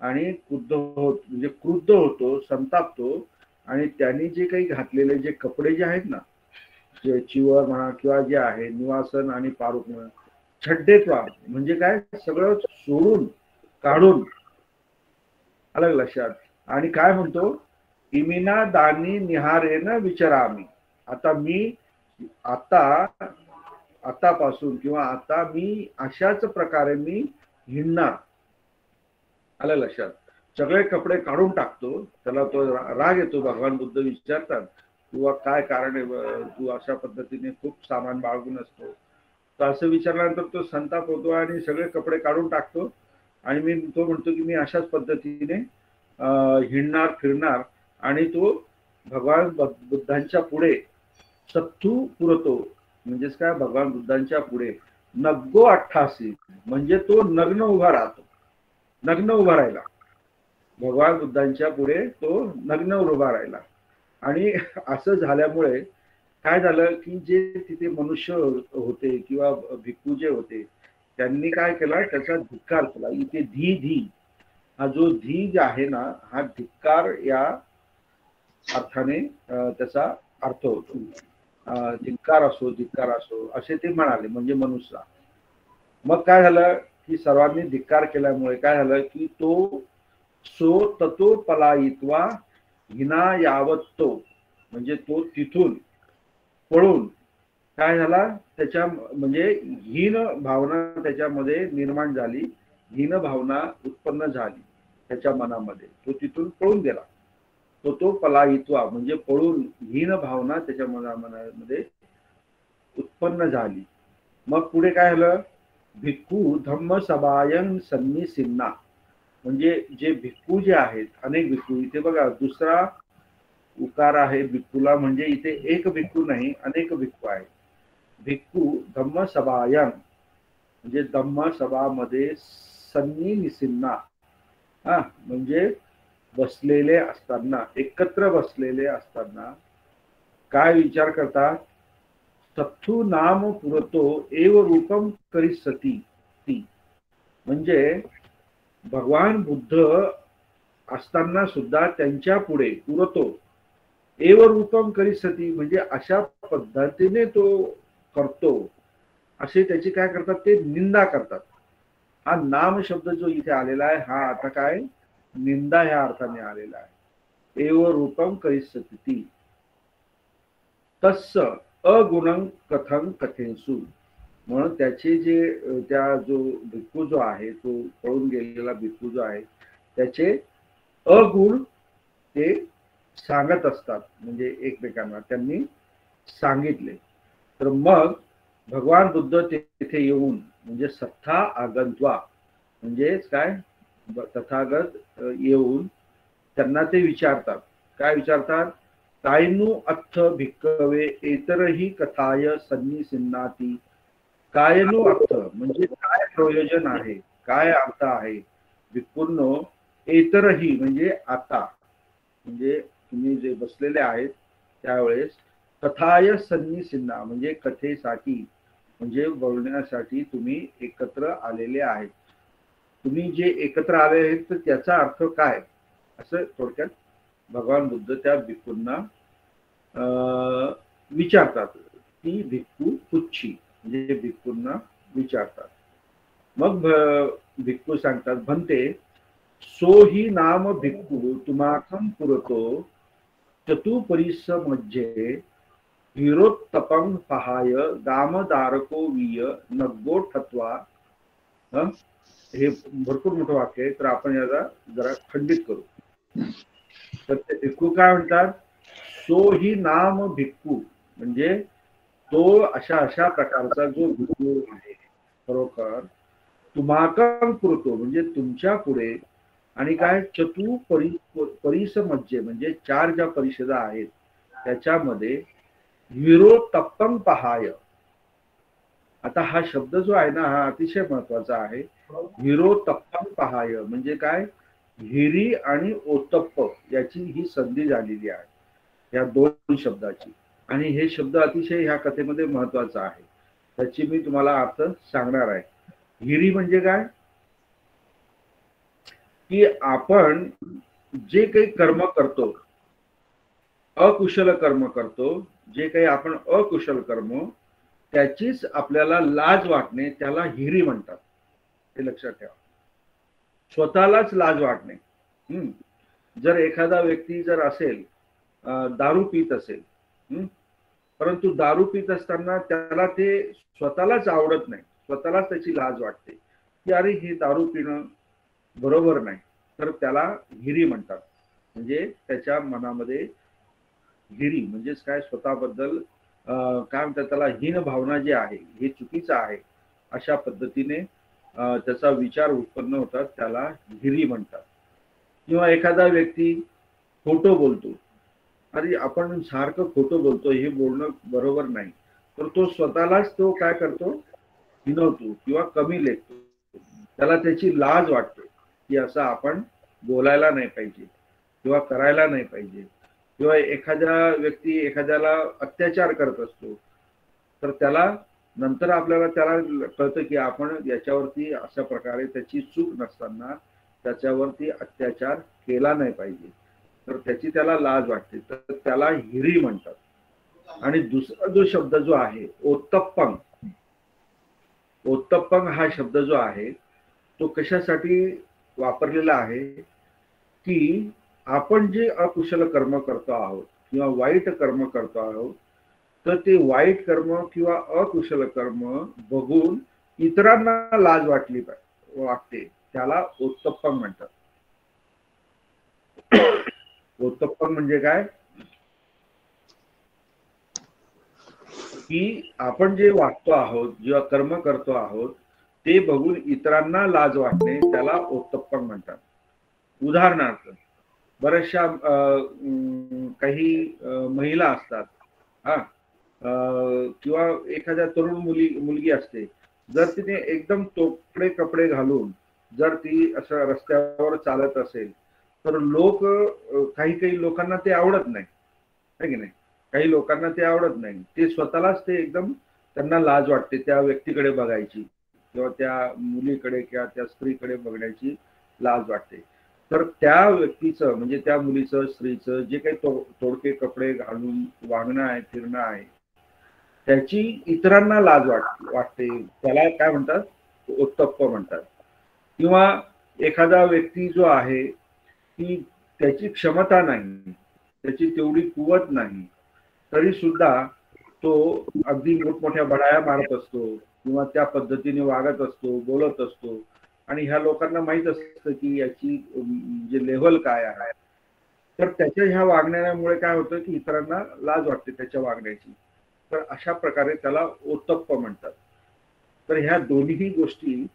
आणि म्हणजे क्रुद्ध होतो, संतापतो, आणि त्यांनी जे काही घातलेले जे कपडे जे आहेत ना, जे चिवर म्हणा किंवा जे आहे निवासन आणि पारुप म्हणा, छड्डेत्वा म्हणजे काय सगळं सोडून काढून, अलग लक्षात. आणि काय म्हणतो, इमिना दानी निहारेन विचारामी, आता मी आतापासून किंवा आता मी अशाच प्रकारे मी हिंडणार. आलं लक्षात. सगळे कपडे काढून टाकतो, त्याला तो राग येतो. भगवान बुद्ध विचारतात किंवा काय कारण आहे तू अशा पद्धतीने खूप सामान बाळगून असतो. तर असं विचारल्यानंतर तो संताप होतो आणि सगळे कपडे काढून टाकतो आणि तो म्हणतो की मी अशाच पद्धतीने हिंडणार फिरणार. आणि तो भगवान बुद्धांच्या पुढे सत्तू पुरतो, म्हणजेच काय भगवान बुद्धांच्या पुढे नग्गो 88 म्हणजे तो नग्न उभा राहतो, नग्न उभा राहिला. भगवान बुद्धांच्या पुढे तो नग्न उभा राहिला. आणि असं झाल्यामुळे काय झालं की जे तिथे मनुष्य होते किंवा भिक्खू जे होते त्यांनी काय केला, त्याचा धिक्कार केला. इथे धी हा जो धी आहे ना, हा धिक्कार या अर्थाने त्याचा अर्थ होतो. धिक्कार असो असे ते म्हणाले, म्हणजे मनुष्य. मग काय झालं की सर्वांनी धिक्कार केल्यामुळे काय झालं की तो सो ततो पलायित्वा हिना यावत्तो, म्हणजे तो तिथून पळून काय झाला, त्याच्या म्हणजे हीन भावना त्याच्यामध्ये निर्माण झाली, हीन भावना उत्पन्न झाली त्याच्या मनामध्ये. तो तिथून पळून गेला. तो पलायित्वा म्हणजे पळून, हीन भावना त्याच्या मनामध्ये उत्पन्न झाली. मग पुढे काय झालं, भिक्खू धम्म सभायं सन्निसिन्ना, म्हणजे जे भिक्खू जे आहेत, अनेक भिक्खू. इथे बघा दुसरा उकार आहे भिक्खूला, म्हणजे इथे एक भिक्खू नाही, अनेक भिक्खू आहेत. भिक्खू धम्म सभायं म्हणजे धम्म सभामध्ये सन्निसिन्ना, म्हणजे बसलेले असताना, एकत्र बसलेले असताना काय विचार करतात, सत्थू नाम पुरतो एव रूपम करिसती, म्हणजे भगवान बुद्ध असताना सुद्धा त्यांच्या पुढे पुरतो एव रूपम करिसती म्हणजे अशा पद्धतीने तो करतो, असे त्याची काय करतात, ते निंदा करतात. हा नाम शब्द जो इथे आलेला आहे हा आता काय निंदा ह्या अर्थाने आलेला आहे. एव रूपम करिसती तस्स अगुणं कथं कथेसु, म्हणून त्याचे जे जो भिक्खू जो आहे, तो पळून गेलेला भिक्खू जो आहे, त्याचे अगुण ते सांगत असतात, म्हणजे एकमेकांना त्यांनी सांगितले. तर मग भगवान बुद्ध तिथे येऊन, म्हणजे सत्था आगंत्वा म्हणजे काय, तथागत येऊन त्यांना ते विचारतात. काय विचारतात, कायनु अथ भिक्कवे इतरही कथाय सन्निसिन्नाती. कायनु अर्थ म्हणजे काय प्रयोजन आहे, काय अर्थ आहे. भिक्खूंनो इतरही म्हणजे आता, म्हणजे तुम्ही जे बसलेले आहेत त्यावेळेस, कथाय सन्निसिन्ना म्हणजे कथेसाठी म्हणजे बोलण्यासाठी तुम्ही एकत्र आलेले आहेत. तुम्ही जे एकत्र आले आहेत तर त्याचा अर्थ काय, असं थोडक्यात भगवान बुद्ध त्या भिक्खूंना विचारतात. ती भिक्खू पुच्छी म्हणजे भिक्खूंना विचारतात. मग भिक्खू सांगतात, भन्ते सो ही नाम भिक्खू तुमाकं पुरतो चतुपरिसमज्जे हिरोत्तपं पहाय गामदारको वीय नग्गो ठत्वा. हे भरपूर मोठं वाक्य आहे, तर आपण याला जरा खंडित करू. तर ते भिक्खू काय म्हणतात, सो ही नाम भिक्खू म्हणजे तो अशा अशा प्रकारचा जो भिक्खू आहे खरोखर, तुमाकं पुरतो म्हणजे तुमच्या पुढे, आणि काय परिसमज्जे म्हणजे 4 ज्या परिषदा आहेत त्याच्यामध्ये हिरोत्तपं पहाय. आता हा शब्द जो आहे ना हा अतिशय महत्वाचा आहे. हिरोत्तपं पहाय म्हणजे काय, हिरी आणि ओत्तप्प याची ही संधी झालेली आहे या 2 शब्दाची, आणि हे शब्द अतिशय ह्या कथेमध्ये महत्वाचा आहे. त्याची मी तुम्हाला अर्थ सांगणार आहे. हिरी म्हणजे काय की आपण जे काही कर्म करतो, अकुशल कर्म करतो, जे काही आपण अकुशल कर्म त्याचीच आपल्याला लाज वाटणे त्याला हिरी म्हणतात. हे लक्षात ठेवा, स्वतःलाच लाज वाटणे. जर एखादा व्यक्ती जर असेल दारू पित असेल, परंतु दारू पित असताना त्याला ते स्वतःलाच आवडत नाही, स्वतःलाच त्याची लाज वाटते की अरे हे दारू पिणं बरोबर नाही, तर त्याला हिरी म्हणतात. म्हणजे त्याच्या मनामध्ये हिरी म्हणजेच काय, स्वतःबद्दल काय म्हणतात त्याला हीन भावना जी आहे, हे चुकीचं आहे अशा पद्धतीने त्याचा विचार उत्पन्न होतात, त्याला हिरी म्हणतात. किंवा एखादा व्यक्ती खोटं बोलतो, अरे आपण सारखं खोटं बोलतो, हे बोलणं बरोबर नाही, तर तो स्वतःलाच तो काय करतो, हिनवतो किंवा कमी लेखतो. त्याला त्याची लाज वाटते की असं आपण बोलायला नाही पाहिजे किंवा करायला नाही पाहिजे. किंवा एखाद्या व्यक्ती एखाद्याला अत्याचार करत असतो, तर त्याला नंतर आपल्याला त्याला कळतं की आपण याच्यावरती अशा प्रकारे त्याची चूक नसताना त्याच्यावरती अत्याचार केला नाही पाहिजे, तर त्याची त्याला लाज वाटते, तर त्याला हिरी म्हणतात. आणि दुसरा जो शब्द जो आहे ओत्तप्पं, ओत्तप्पं हा शब्द जो आहे तो कशासाठी वापरलेला आहे की आपण जे अकुशल कर्म करतो आहोत किंवा वाईट कर्म करतो आहोत, तर ते वाईट कर्म किंवा अकुशल कर्म बघून इतरांना लाज वाटते, त्याला ओत्तप्पं म्हणतात. ओत्तप्पं म्हणजे काय की आपण जे वागतो आहोत, जेव्हा कर्म करतो आहोत ते बघून इतरांना लाज वाटणे त्याला ओत्तप्पं म्हणतात. उदाहरणार्थ बऱ्याचशा काही महिला असतात, किंवा एखाद्या तरुण मुलगी असते, जर तिने एकदम तोकडे कपडे घालून जर ती असं रस्त्यावर चालत असेल तर काही लोकांना ते आवडत नाही, है की नाही. काही लोकांना ते आवडत नाही, ते स्वतःलाच ते एकदम त्यांना लाज वाटते त्या व्यक्तीकडे बघायची किंवा त्या मुलीकडे किंवा त्या स्त्रीकडे बघण्याची लाज वाटते. तर त्या व्यक्तीचं म्हणजे त्या मुलीचं स्त्रीचं जे काही तोडके कपडे घालून वागणं आहे, फिरणं आहे, त्याची इतरांना लाज वाटते, त्याला काय म्हणतात, ओत्तप्पं म्हणतात. किंवा एखादा व्यक्ती जो आहे की त्याची क्षमता नाही, त्याची तेवढी कुवत नाही, तरी सुद्धा तो अगदी मोठमोठ्या बढाया मारत असतो किंवा त्या पद्धतीने वागत असतो, बोलत असतो, आणि ह्या लोकांना माहित असतं की याची जे लेव्हल काय आहे, तर त्याच्या ह्या वागण्यामुळे काय होतं की इतरांना लाज वाटते त्याच्या वागण्याची. तर अशा प्रकारे त्याला ओत्तप्पं म्हणतात. तर ह्या दोन्ही गोष्टी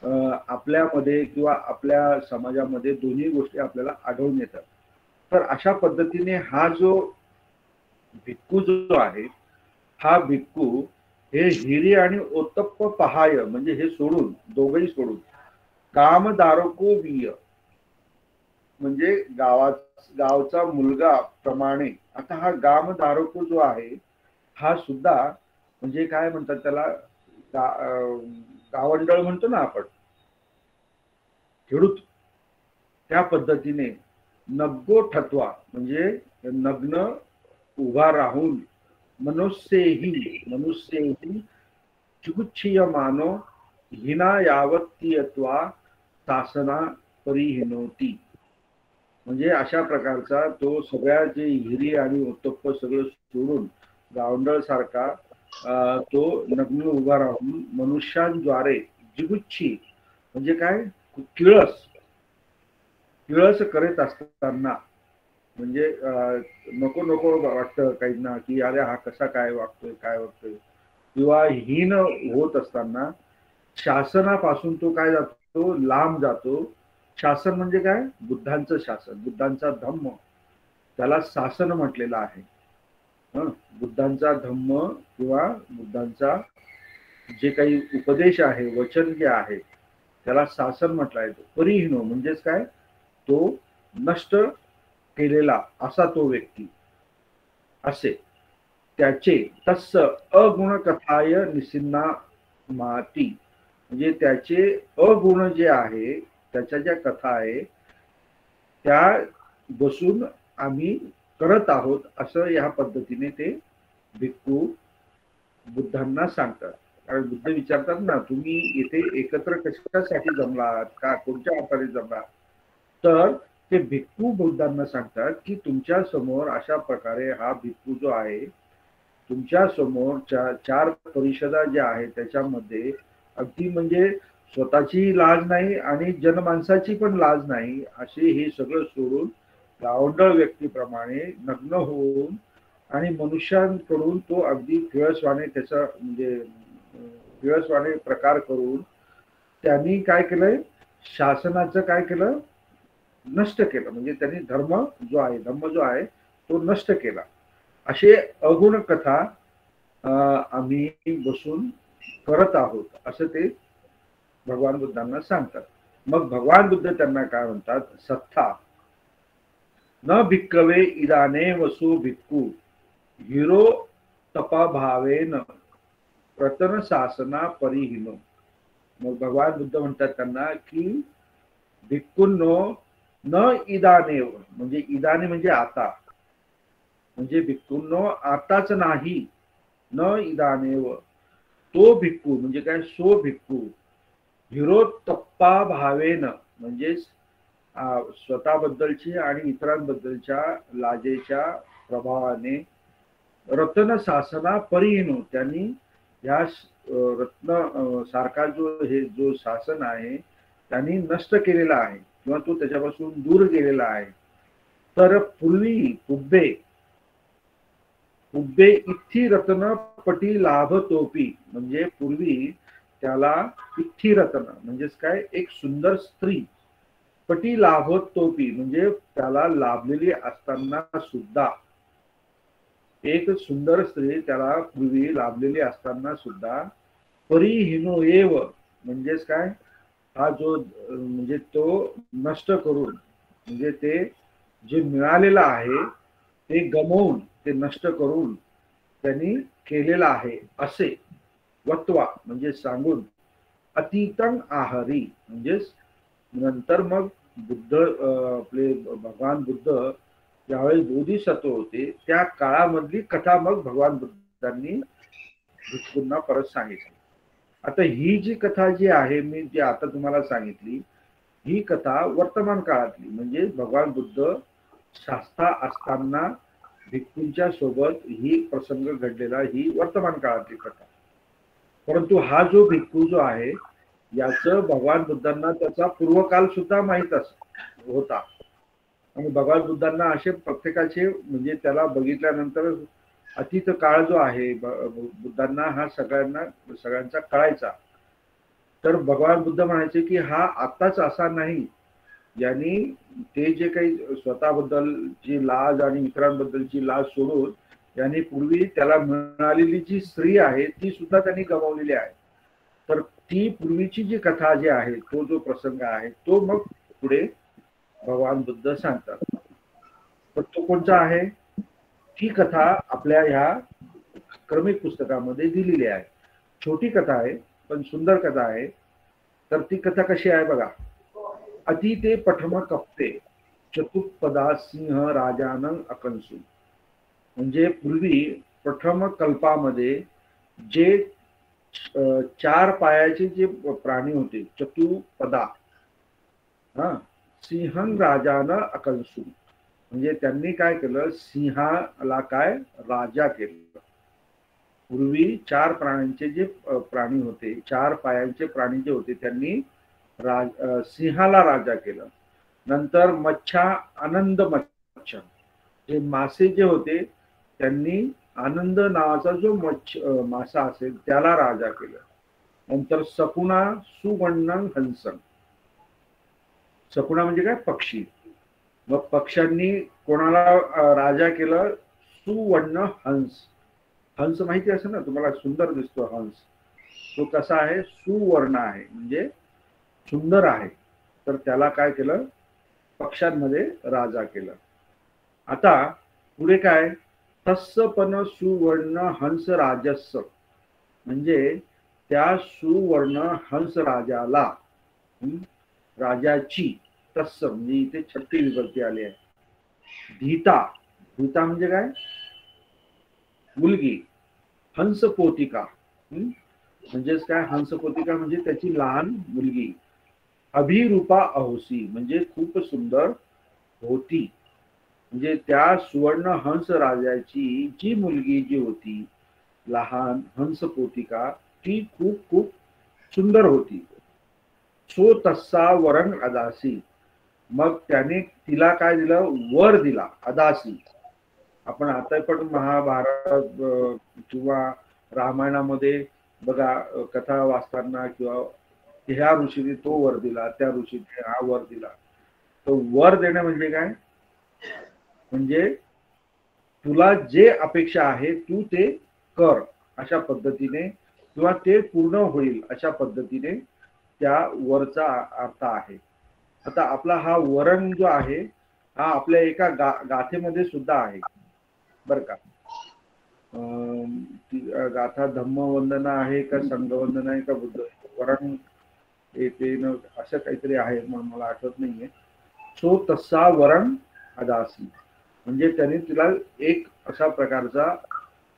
आपल्यामध्ये किंवा आपल्या समाजामध्ये दोन्ही गोष्टी आपल्याला आढळून येतात. तर अशा पद्धतीने हा जो भिक्खू जो आहे हा भिक्खू हे हिरी आणि ओतप्प पहाय म्हणजे हे सोडून, दोघही सोडून, कामदारको विय म्हणजे गावचा मुलगा प्रमाणे, आता हा गामधारको जो आहे हा सुद्धा म्हणजे काय म्हणतात त्याला, गावंडळ म्हणतो ना आपण, खेडूत, त्या पद्धतीने नग्गो ठत्वा म्हणजे नग्न उभा राहून, मनुष्येही चिकुच्छीयमानो हिना यावत्तीयत्वा सासना परिहिनोती, म्हणजे अशा प्रकारचा तो सगळ्या जे हिरी आणि उत्तप्प सगळं सोडून गावंडळ सारखा तो नग्न उभा राहून मनुष्यांद्वारे जिगुच्छी म्हणजे काय, किळस करत असताना, म्हणजे नको नको वाटतं काहींना की अरे हा कसा काय वागतोय किंवा हीन होत असताना शासनापासून तो काय जातो, लांब जातो. शासन म्हणजे काय, बुद्धांचं शासन, बुद्धांचा धम्म, त्याला शासन म्हटलेलं आहे. बुद्धांचा धम्म किंवा बुद्धांचा जे काही उपदेश आहे, वचन जे आहे त्याला शासन म्हटलं आहे. परिहीनो म्हणजेच काय, तो नष्ट केलेला असा तो व्यक्ती असे, त्याचे तस्स अगुणकथाय निसिन्ना माती, म्हणजे त्याचे अगुण जे आहे, त्याच्या ज्या कथा आहे त्या बसून आम्ही करत आहोत, असं या पद्धतीने ते भिक्खू बुद्धांना सांगतात. कारण बुद्ध विचारतात ना, तुम्ही इथे एकत्र कशासाठी जमलात, का कोणत्या अर्थाने जमलात, तर ते भिक्खू बुद्धांना सांगतात की तुमच्या समोर अशा प्रकारे हा भिक्खू जो आहे, तुमच्या समोर चार परिषदा ज्या आहेत त्याच्यामध्ये अगदी म्हणजे स्वतःची लाज नाही आणि जनमानसाची पण लाज नाही, असे हे सगळं सोडून गावंडळ व्यक्तीप्रमाणे नग्न होऊन आणि मनुष्यांकडून तो अगदी किळसवाणे त्याचा म्हणजे किळसवाणे प्रकार करून त्यांनी काय केलंय, शासनाचं काय केलं, नष्ट केलं. म्हणजे त्यांनी धम्म जो आहे तो नष्ट केला. असे अगुण कथा आम्ही बसून करत आहोत, असं ते भगवान बुद्धांना सांगतात. मग भगवान बुद्ध त्यांना काय म्हणतात, सत्था न भिक्कवे इदाने वसु भिक्खू हिरो तपाभावेन प्रतन शासना परिहिनो. मग भगवान बुद्ध म्हणतात त्यांना की भिक्खूंनो न इदानेव, म्हणजे इदाने म्हणजे आता, म्हणजे भिक्खूंनो आताच नाही, न इदानेव, तो भिक्खू म्हणजे काय, सो भिक्खू हिरोत्तप्पा भावेन म्हणजे स्वतःबद्दलची आणि इतरांबद्दलच्या लाजेच्या प्रभावाने रत्न शासना परिहिनो, त्यांनी या रत्न सारखा जो शासन आहे त्यांनी नष्ट केलेला आहे किंवा तो त्याच्यापासून दूर गेलेला आहे. तर पूर्वी उब्बे इत्थी रत्न पटी लाभतोपी, म्हणजे पूर्वी त्याला इत्थी रत्न म्हणजेच काय, एक सुंदर स्त्री, पटी लाभतोपी म्हणजे त्याला लाभलेली असताना सुद्धा, एक सुंदर स्त्री त्याला पूर्वी लाभलेली असताना सुद्धा परिहिनो एव म्हणजेच काय, हा जो म्हणजे तो नष्ट करून, म्हणजे ते जे मिळालेलं आहे ते गमवून, ते नष्ट करून त्यांनी केलेला आहे असे वत्वा म्हणजे सांगून, अतीतं आहरी म्हणजेच नंतर मग बुद्ध आपले भगवान बुद्ध ज्यावेळेस बोधिसत्व होते त्या काळामधली कथा मग भगवान बुद्धांनी भिक्खूंना परत सांगितली. आता ही जी कथा जी आहे मी जी आता तुम्हाला सांगितली, ही कथा वर्तमान काळातली, म्हणजे भगवान बुद्ध शास्ता असताना भिक्खूंच्या सोबत ही प्रसंग घडलेला, ही वर्तमान काळातली कथा. परंतु हा जो भिक्खू जो आहे याचं भगवान बुद्धांना त्याचा पूर्वकाल सुद्धा माहीत होता आणि भगवान बुद्धांना असे प्रत्येकाचे म्हणजे त्याला बघितल्यानंतर अतीत काळ जो आहे बुद्धांना हा सगळ्यांचा कळायचा. तर भगवान बुद्ध म्हणायचे की हा आत्ताच असा नाही, यांनी ते जे काही स्वतःबद्दलची लाज आणि इतरांबद्दलची लाज सोडून यांनी पूर्वी त्याला मिळालेली जी स्त्री आहे ती सुद्धा त्यांनी गमावलेली आहे. तर ती पूर्वीची जी कथा जी आहे, तो जो प्रसंग आहे तो मग पुढे भगवान बुद्ध सांगतात. तर तो कोणता आहे? ती कथा आपल्या ह्या क्रमिक पुस्तकामध्ये दिलेली आहे. छोटी कथा आहे पण सुंदर कथा आहे. तर ती कथा कशी आहे बघा. अति ते पठम कप्पे चतुपदा सिंह राजानं अकंसू. म्हणजे पूर्वी प्रथम कल्पामध्ये जे 4 पायाचे जे प्राणी होते, चतुपदा, सिंहं राजानं अकंसू, म्हणजे त्यांनी काय केलं, सिंहाला काय राजा केलं. पूर्वी 4 प्राण्यांचे जे प्राणी होते, 4 पायांचे प्राणी जे होते त्यांनी सिंहाला राजा केलं. नंतर मच्छा, आनंद मच्छ, जे मासे जे होते त्यांनी आनंद नावाचा जो मासा असेल त्याला राजा केलं. नंतर सकुणा, सुवर्ण हंसन. सकुणा म्हणजे काय? पक्षी. मग पक्ष्यांनी कोणाला राजा केलं? सुवर्ण हंस. हंस माहिती असेल ना तुम्हाला, सुंदर दिसतो हंस. तो कसा आहे? सुवर्ण आहे, म्हणजे सुंदर आहे. तर त्याला काय केलं? पक्ष्यांमध्ये राजा केलं. आता पुढे काय? तस्स पण सुवर्ण हंस राजस्स, म्हणजे त्या सुवर्ण हंस राजाला, राजाची, तस्स म्हणजे इथे छठी विभक्ती आली आहे. धीता, धीता म्हणजे काय? मुलगी. हंसपोतिका म्हणजेच काय? हंसपोतिका म्हणजे त्याची लहान मुलगी. अभिरूपा अहोसी म्हणजे खूप सुंदर होती. म्हणजे त्या सुवर्ण हंस राजाची जी मुलगी जी होती लहान हंसपोतिका, ती खूप खूप सुंदर होती. सो तस्सा वरंग अदासी, मग त्याने तिला काय दिलं? वर दिला. अदासी. आपण आता पण महाभारत किंवा रामायणामध्ये बघा, कथा वाचताना किंवा ह्या ऋषीने तो वर दिला, त्या ऋषीने हा वर दिला. तो वर देणं म्हणजे काय? म्हणजे तुला जे अपेक्षा आहे तू ते कर अशा पद्धतीने, किंवा ते पूर्ण होईल अशा पद्धतीने त्या वरचा अर्थ आहे. आता आपला हा वरण जो आहे हा आपल्या एका गाथेमध्ये सुद्धा आहे बर का. गाथा धम्मवंदना आहे का संघवंदना आहे का बुद्ध वरण येते असं काहीतरी आहे, मला आठवत नाहीये. सो तस्सा वरण अदासी, म्हणजे त्याने तिला एक अशा प्रकारचा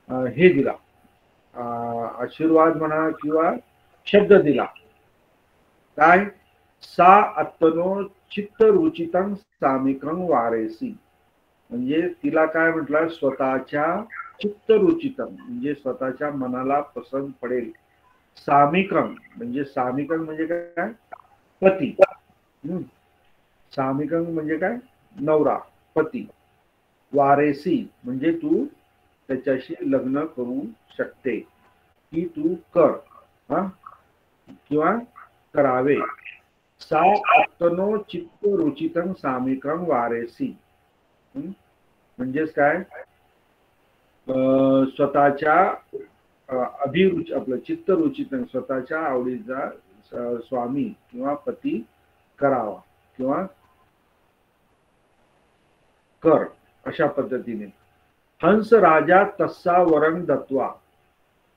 हे दिला, आशीर्वाद म्हणा किंवा शब्द दिला. काय? सा अत्तनो चित्त रुचितं सामिकं वारेसी, म्हणजे तिला काय म्हटलं? स्वतःच्या चित्त रुचितं म्हणजे स्वतःच्या मनाला पसंत पडेल. सामिकं म्हणजे, सामिकं म्हणजे काय? पती. सामिकं म्हणजे काय? नवरा, पती. वारेसी म्हणजे तू त्याच्याशी लग्न करू शकते, की तू कर किंवा करावे. सा आत्मनो चित्त रुचितं सामिकं वारेसी, म्हणजेच काय? स्वतःच्या अभिरुची, आपलं चित्त रुचितं स्वतःच्या आवडीचा स्वामी किंवा पती करावा किंवा कर अशा पद्धतीने. हंस राजा तस्सा वरं दत्वा,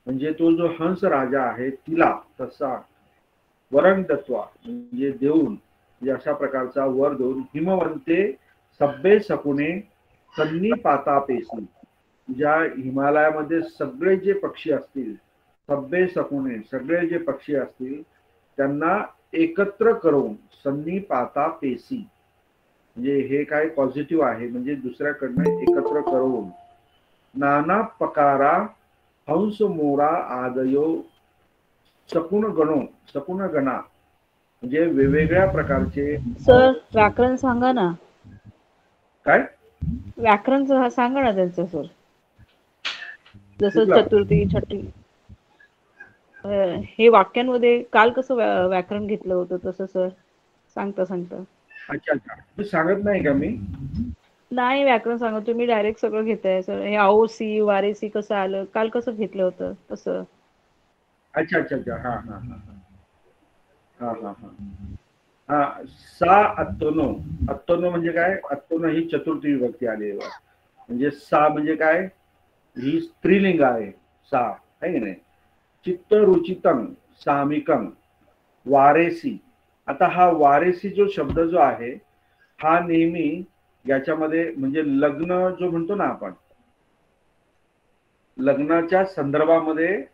म्हणजे तो जो हंस राजा आहे तिला तसा वरं दत्वा म्हणजे देऊन, म्हणजे अशा प्रकारचा वर देऊन. हिमवंते सब्बे सकुने सन्नी पातापेसी, ज्या हिमालयामध्ये सगळे जे पक्षी असतील, सब्बे सकुने सगळे जे पक्षी असतील त्यांना एकत्र करून, सन्नी पातापेसी म्हणजे हे काय पॉझिटिव्ह आहे, म्हणजे दुसऱ्याकडनं एकत्र करून. नाना पकारा हंस मोरा आदयो सकुन गणो, सकुन गणा म्हणजे वेगवेगळ्या प्रकारचे. सर व्याकरण सांगा ना. काय व्याकरण सांगा ना त्यांचं सर. जसं चतुर्थी, छठी हे वाक्यांमध्ये काल कसं व्याकरण घेतलं होतं तसं सर सांगता. अच्छा, सांगत नाही का मी? नाही व्याकरण सांगा, तुम्ही डायरेक्ट सगळं घेताय. हे आओसी वारेसी कसं आलं, काल कसं घेतलं होतं तसं. अच्छा अच्छा अच्छा, हा हा हा हा हा हा हा. सा अत्तोनो, अत्तोनो म्हणजे काय? अत्तोनो ही चतुर्थी विभक्ती आलेली आहे. म्हणजे सा म्हणजे काय? ही स्त्रीलिंग आहे सा, आहे की नाही? चित्त रुचितम सामिकम वारेसी. आता हा वारेसी जो शब्द जो आहे हा नेहमी याच्यामध्ये म्हणजे लग्न जो म्हणतो ना आपण, लग्नाच्या संदर्भामध्ये,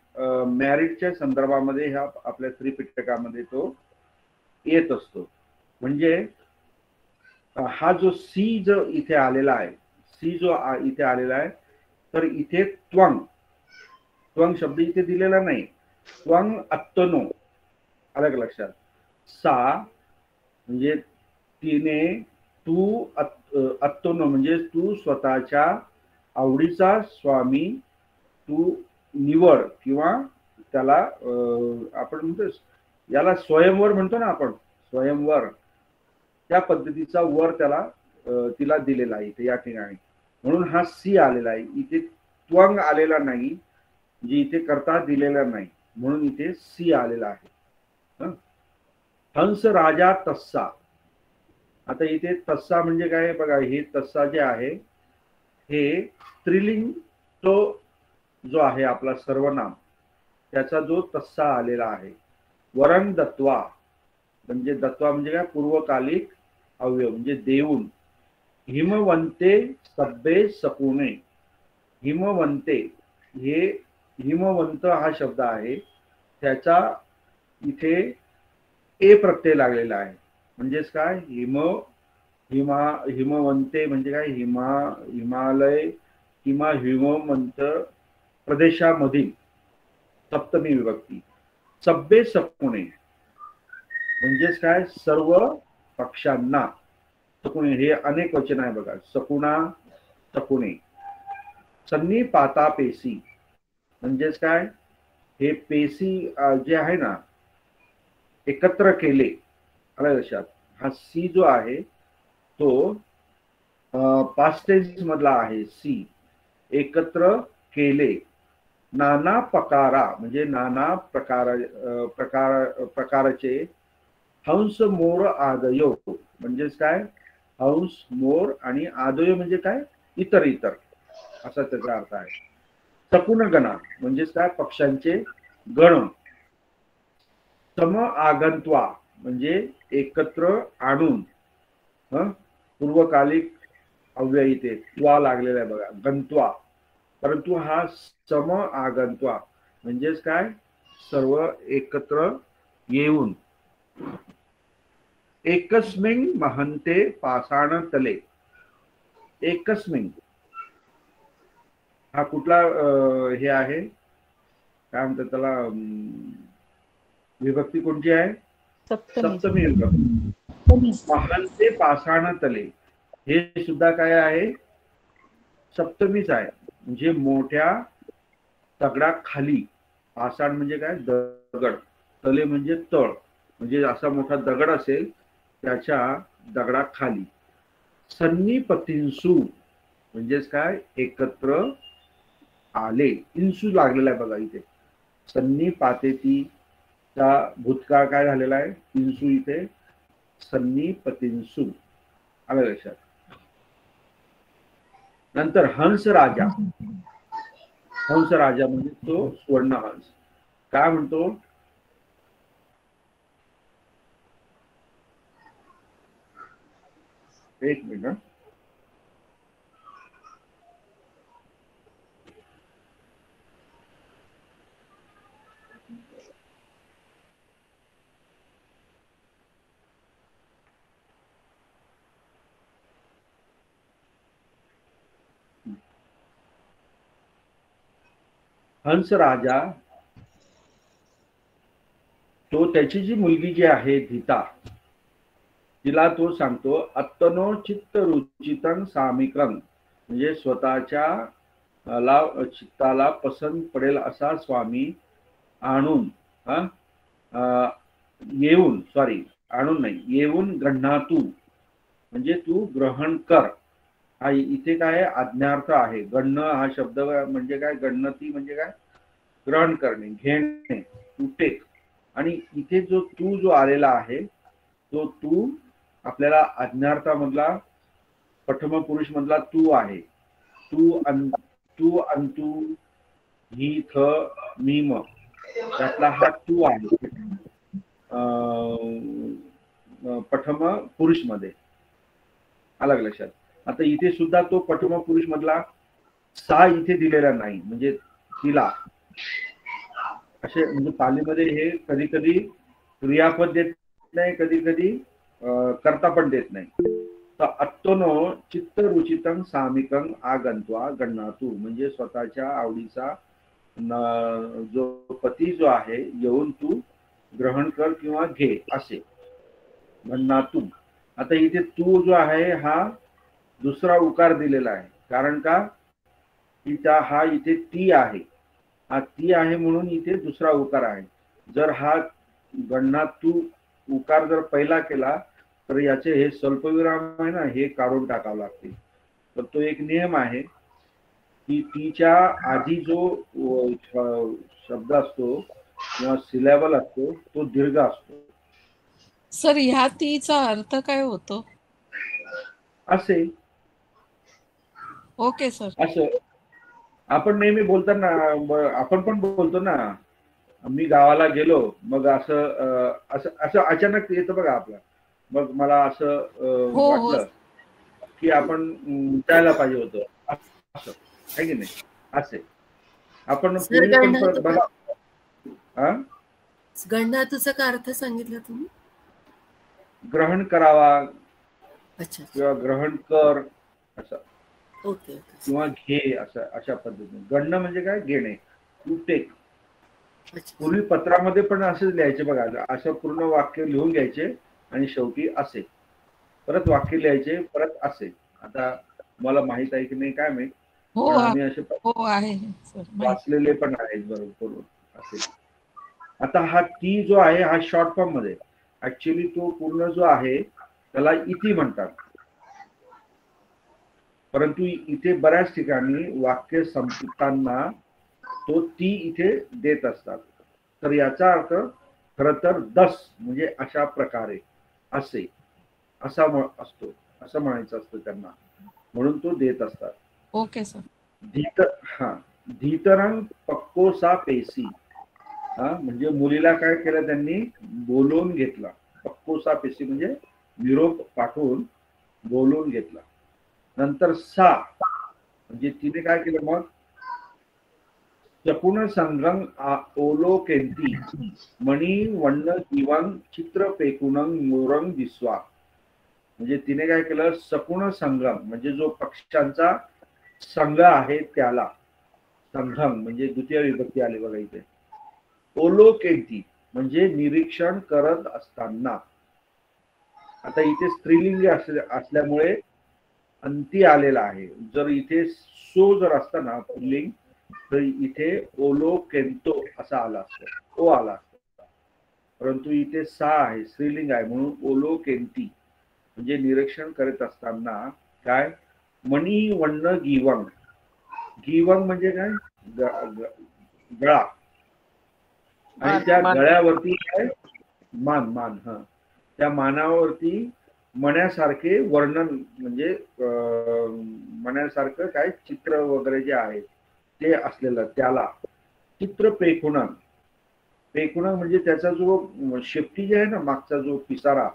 मॅरिडच्या संदर्भामध्ये ह्या आपल्या त्रिपिटकामध्ये तो येत असतो. म्हणजे हा जो सी जो इथे आलेला आहे, सी जो इथे आलेला आहे, तर इथे त्वंग, त्वंग शब्द इथे दिलेला नाही. त्वंग अत्तनो, अलग लक्षात. सा म्हणजे तिने, तू अत्तनो म्हणजे तू स्वतःच्या आवडीचा स्वामी तू निवड, किंवा त्याला आपण म्हणतो याला स्वयंवर म्हणतो ना आपण, स्वयंवर, त्या पद्धतीचा वर त्याला तिला दिलेला आहे इथे या ठिकाणी. म्हणून हा सी आलेला आहे इथे, त्वंग आलेला नाही, जे इथे करता दिलेला नाही, म्हणून इथे सी आलेला आहे. हंस राजा तस्सा. आता इथे तस्सा म्हणजे काय बघा, हे तस्सा जे आहे हे स्त्रीलिंग तो जो आहे आपला सर्वनाम, त्याचा जो तस्सा आलेला आहे. वरंग दत्वा म्हणजे दत्वा म्हणजे काय? पूर्वकालिक अवयव म्हणजे देऊन. हिमवंते सब्बे सकुणे. हिमवंते, हे हिमवंत हा शब्द आहे, त्याचा इथे ए प्रत्यय लागलेला आहे. म्हणजेच काय? हिमवंते म्हणजे काय? हिमालय किंवा हिमवंत प्रदेशामधील सप्तमी विभक्ती. सब्बे सकुणे म्हणजेच काय? सर्व पक्षांना. सकुणे हे अनेक वचन आहे बघा, सकुणा, सकुणे. सन्नी पाता पेसी म्हणजेच काय? हे पेसी जे आहे ना, एकत्र केले, आलं लक्षात. हा सी जो आहे तो पास्ट टेन्स मधला आहे सी, एकत्र केले. नाना प्रकारा म्हणजे नाना प्रकारचे. हंस मोर आदयो म्हणजेच काय? हंस मोर आणि आदयो म्हणजे काय? इतर इतर, असा त्याचा अर्थ आहे. सकुन गणा म्हणजेच काय? पक्षांचे गण. सम आगंत्वा म्हणजे एकत्र आणून. पूर्वकालिक अव्यय इथे त्वा लागलेला आहे बघा, गंत्वा. परंतु हा सम आगंत्वा म्हणजेच काय? सर्व एकत्र येऊन. एकस्मिन महंते पाषाण तले. एकस्मिन हा कुठला हे आहे, काय म्हणतात त्याला, विभक्ती कोणती आहे? सप्तमी विभक्ती. महंते पाषाण तले हे सुद्धा काय आहे? सप्तमीच आहे. म्हणजे मोठ्या दगडाखाली. पाषाण म्हणजे काय? दगड. तले म्हणजे तळ, म्हणजे असा मोठा दगड असेल त्याच्या दगडाखाली. सन्निपतींसू म्हणजेच काय? एकत्र आले. इंसू लागलेला आहे बघा इथे. सन्निपातेती चा भूतकाळ काय झालेला आहे? इंसू इथे सन्निपतींसू, आलं लक्षात. नंतर हंस राजा. हंस राजा म्हणजे तो स्वर्ण हंस. काय म्हणतो? एक मिनिट. हंस राजा तो त्याची जी मुलगी जी आहे धीता, तिला तो सांगतो अत्तनो चित्त रुचितं सामिकं म्हणजे स्वतःच्या चित्ताला पसंत पडेल असा स्वामी आणून, येऊन, सॉरी आणून नाही, येऊन गृह्णातू म्हणजे तू ग्रहण कर. हा इथे काय आज्ञार्थ आहे. गणन हा शब्द म्हणजे काय, गणनती म्हणजे काय, ग्रहण करणे, घेणे, टू टेक. आणि इथे जो तू जो आलेला आहे तो तू आपल्याला आज्ञार्थामधला प्रथम पुरुष मधला तू आहे. तू अंतू ही थ मी म त्यातला हा तू आहे प्रथम पुरुष मध्ये. अलग लक्षात. आता इथे सुद्धा तो प्रथम पुरुष मधला सा इथे दिलेला नाही, म्हणजे तिला असे, म्हणजे पालीमध्ये हे कधी कधी क्रियापद देत नाही, कधी कधी कर्ता पण देत नाही. तर अत्तनो चित्त रुचितं सामिकं आगंत्वा गणनातू, म्हणजे स्वतःच्या आवडीचा जो पती जो आहे येऊन तू ग्रहण कर किंवा घे असे गणनातू. आता इथे तू जो आहे हा दुसरा उकार दिलेला आहे. कारण का, की त्या हा इथे ती आहे, हा ती आहे म्हणून इथे दुसरा उकार आहे. जर हा गणनातू उकार जर पहिला केला तर याचे हे स्वल्पविराम आहे ना, हे काढून टाकावं लागतील. तर तो एक नियम आहे की तीच्या आधी जो शब्द असतो किंवा सिलेबल असतो तो दीर्घ असतो. सर ह्या तीचा अर्थ काय होतो? असे. Okay sir. असं आपण नेहमी बोलताना आपण पण बोलतो ना, मी गावाला गेलो, मग असं असं असं अचानक येतं बघा आपलं. मग मला असं वाटलं की आपण जायला पाहिजे होतं, असं आहे की नाही. असे आपण गणनातूचा काय अर्थ सांगितला तुम्ही? ग्रहण करावा. अच्छा. किंवा ग्रहण कर असं. ओके. किंवा घे असं, अशा पद्धतीने. गणणं म्हणजे काय, घेणे, टू टेक. पूर्वी पत्रामध्ये पण असंच लिहायचे बघा, असं पूर्ण वाक्य लिहून घ्यायचे आणि शेवटी असे, परत वाक्य लिहायचे, परत असे. आता मला माहित आहे की नाही काय माहित, पण आम्ही असे वाचलेले पण आहेत बरोबर असे. आता हा ती जो आहे हा शॉर्ट फॉर्म मध्ये, ऍक्च्युली तो पूर्ण जो आहे त्याला इति म्हणतात. परंतु इथे बऱ्याच ठिकाणी वाक्य संपताना तो ती इथे देत असतात. तर याचा अर्थ खर तर दस म्हणजे अशा प्रकारे, असे, असा असतो, असं म्हणायचं असतं त्यांना, म्हणून तो देत असतात. Okay sir. धीतरंग पक्कोसा पेसी. म्हणजे मुलीला काय केलं त्यांनी, बोलवून घेतला. पक्कोसा पेसी म्हणजे निरोप पाठवून बोलवून घेतला. नंतर सा म्हणजे तिने काय केलं, मग चकुण संगम ओलोकेंती मणी वन्न जीवन चित्र पेकुणंग मोरंग दिसवा. म्हणजे तिने काय केलं, सकुण संगम म्हणजे जो पक्ष्यांचा संघ आहे त्याला, संघम म्हणजे द्वितीय विभक्ती आली बघा इथे. ओलोकेंती म्हणजे निरीक्षण करत असताना. आता इथे स्त्रीलिंगी असल्यामुळे अंती आलेला आहे. जर इथे सो जर असता ना पुल्लिंग, तर इथे ओलो केंतो असा आला असतो, ओ आला असतो. परंतु इथे सा आहे, स्त्रीलिंग आहे, म्हणून ओलो केंती म्हणजे निरीक्षण करत असताना काय, मणी वन्न गीवंग. गीवंग म्हणजे काय, गळा, आणि त्या गळ्यावरती काय, मान, मान. त्या मानावरती मण्यासारखे वर्णन म्हणजे मण्यासारखं काय चित्र वगैरे जे आहे ते असलेलं त्याला चित्र पेखुणं. पेखुणं म्हणजे त्याचा जो शेपटी जे आहे ना, मागचा जो पिसारा,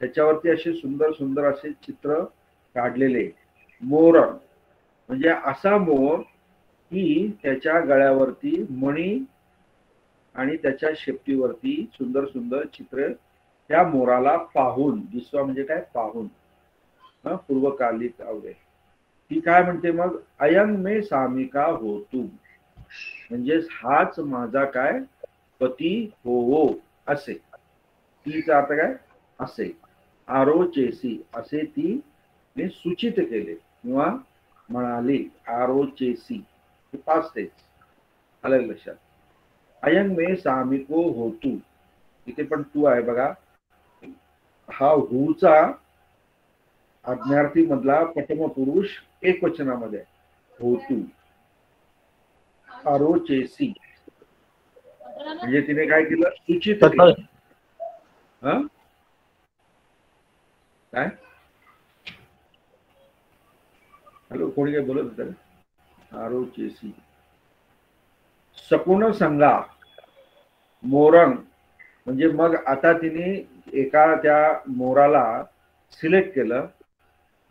त्याच्यावरती असे सुंदर सुंदर असे चित्र काढलेले. मोरण म्हणजे असा मोर की त्याच्या गळ्यावरती मणी आणि त्याच्या शेपटीवरती सुंदर सुंदर चित्र, त्या मोराला पाहून, दिसवा म्हणजे काय, पाहून. पूर्वकालिक आवडे. ती काय म्हणते मग, अयंग मे सामिका हो तू, म्हणजे हाच माझा काय पती हो असे. तीचा अर्थ काय, असे. आरोचेसी असे ती सूचित केले किंवा म्हणाली. आरोचेसी हे पाच तेच आलं लक्षात. अयंग मे सामिको हो तू, इथे पण तू आहे बघा. हा हूचा आज्ञार्थी मधला प्रथम पुरुष एकवचनामध्ये होतू. आरोचेसी म्हणजे तिने काय केलं, सूचित केलं. काय हॅलो, कोणी काय बोलत होतं? आरोचेसी सकुण संगा मोरंग म्हणजे मग आता तिने एका त्या मोराला सिलेक्ट केलं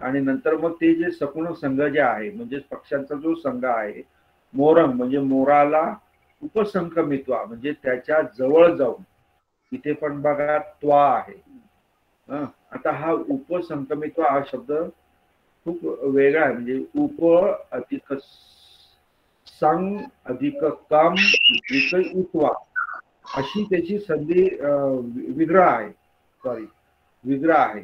आणि नंतर मग ते जे सकुण संघ जे आहे म्हणजे पक्ष्यांचा जो संघ आहे, मोरंग म्हणजे मोराला उपसंक्रमित्वा म्हणजे त्याच्या जवळ जाऊन, इथे पण बघा त्वा आहे. आता हा उपसंक्रमित्वा हा शब्द खूप वेगळा आहे. म्हणजे उप अधिक संग अधिक कम अधिक उतवा अशी त्याची संधी विग्रह आहे. सॉरी, विग्रह आहे.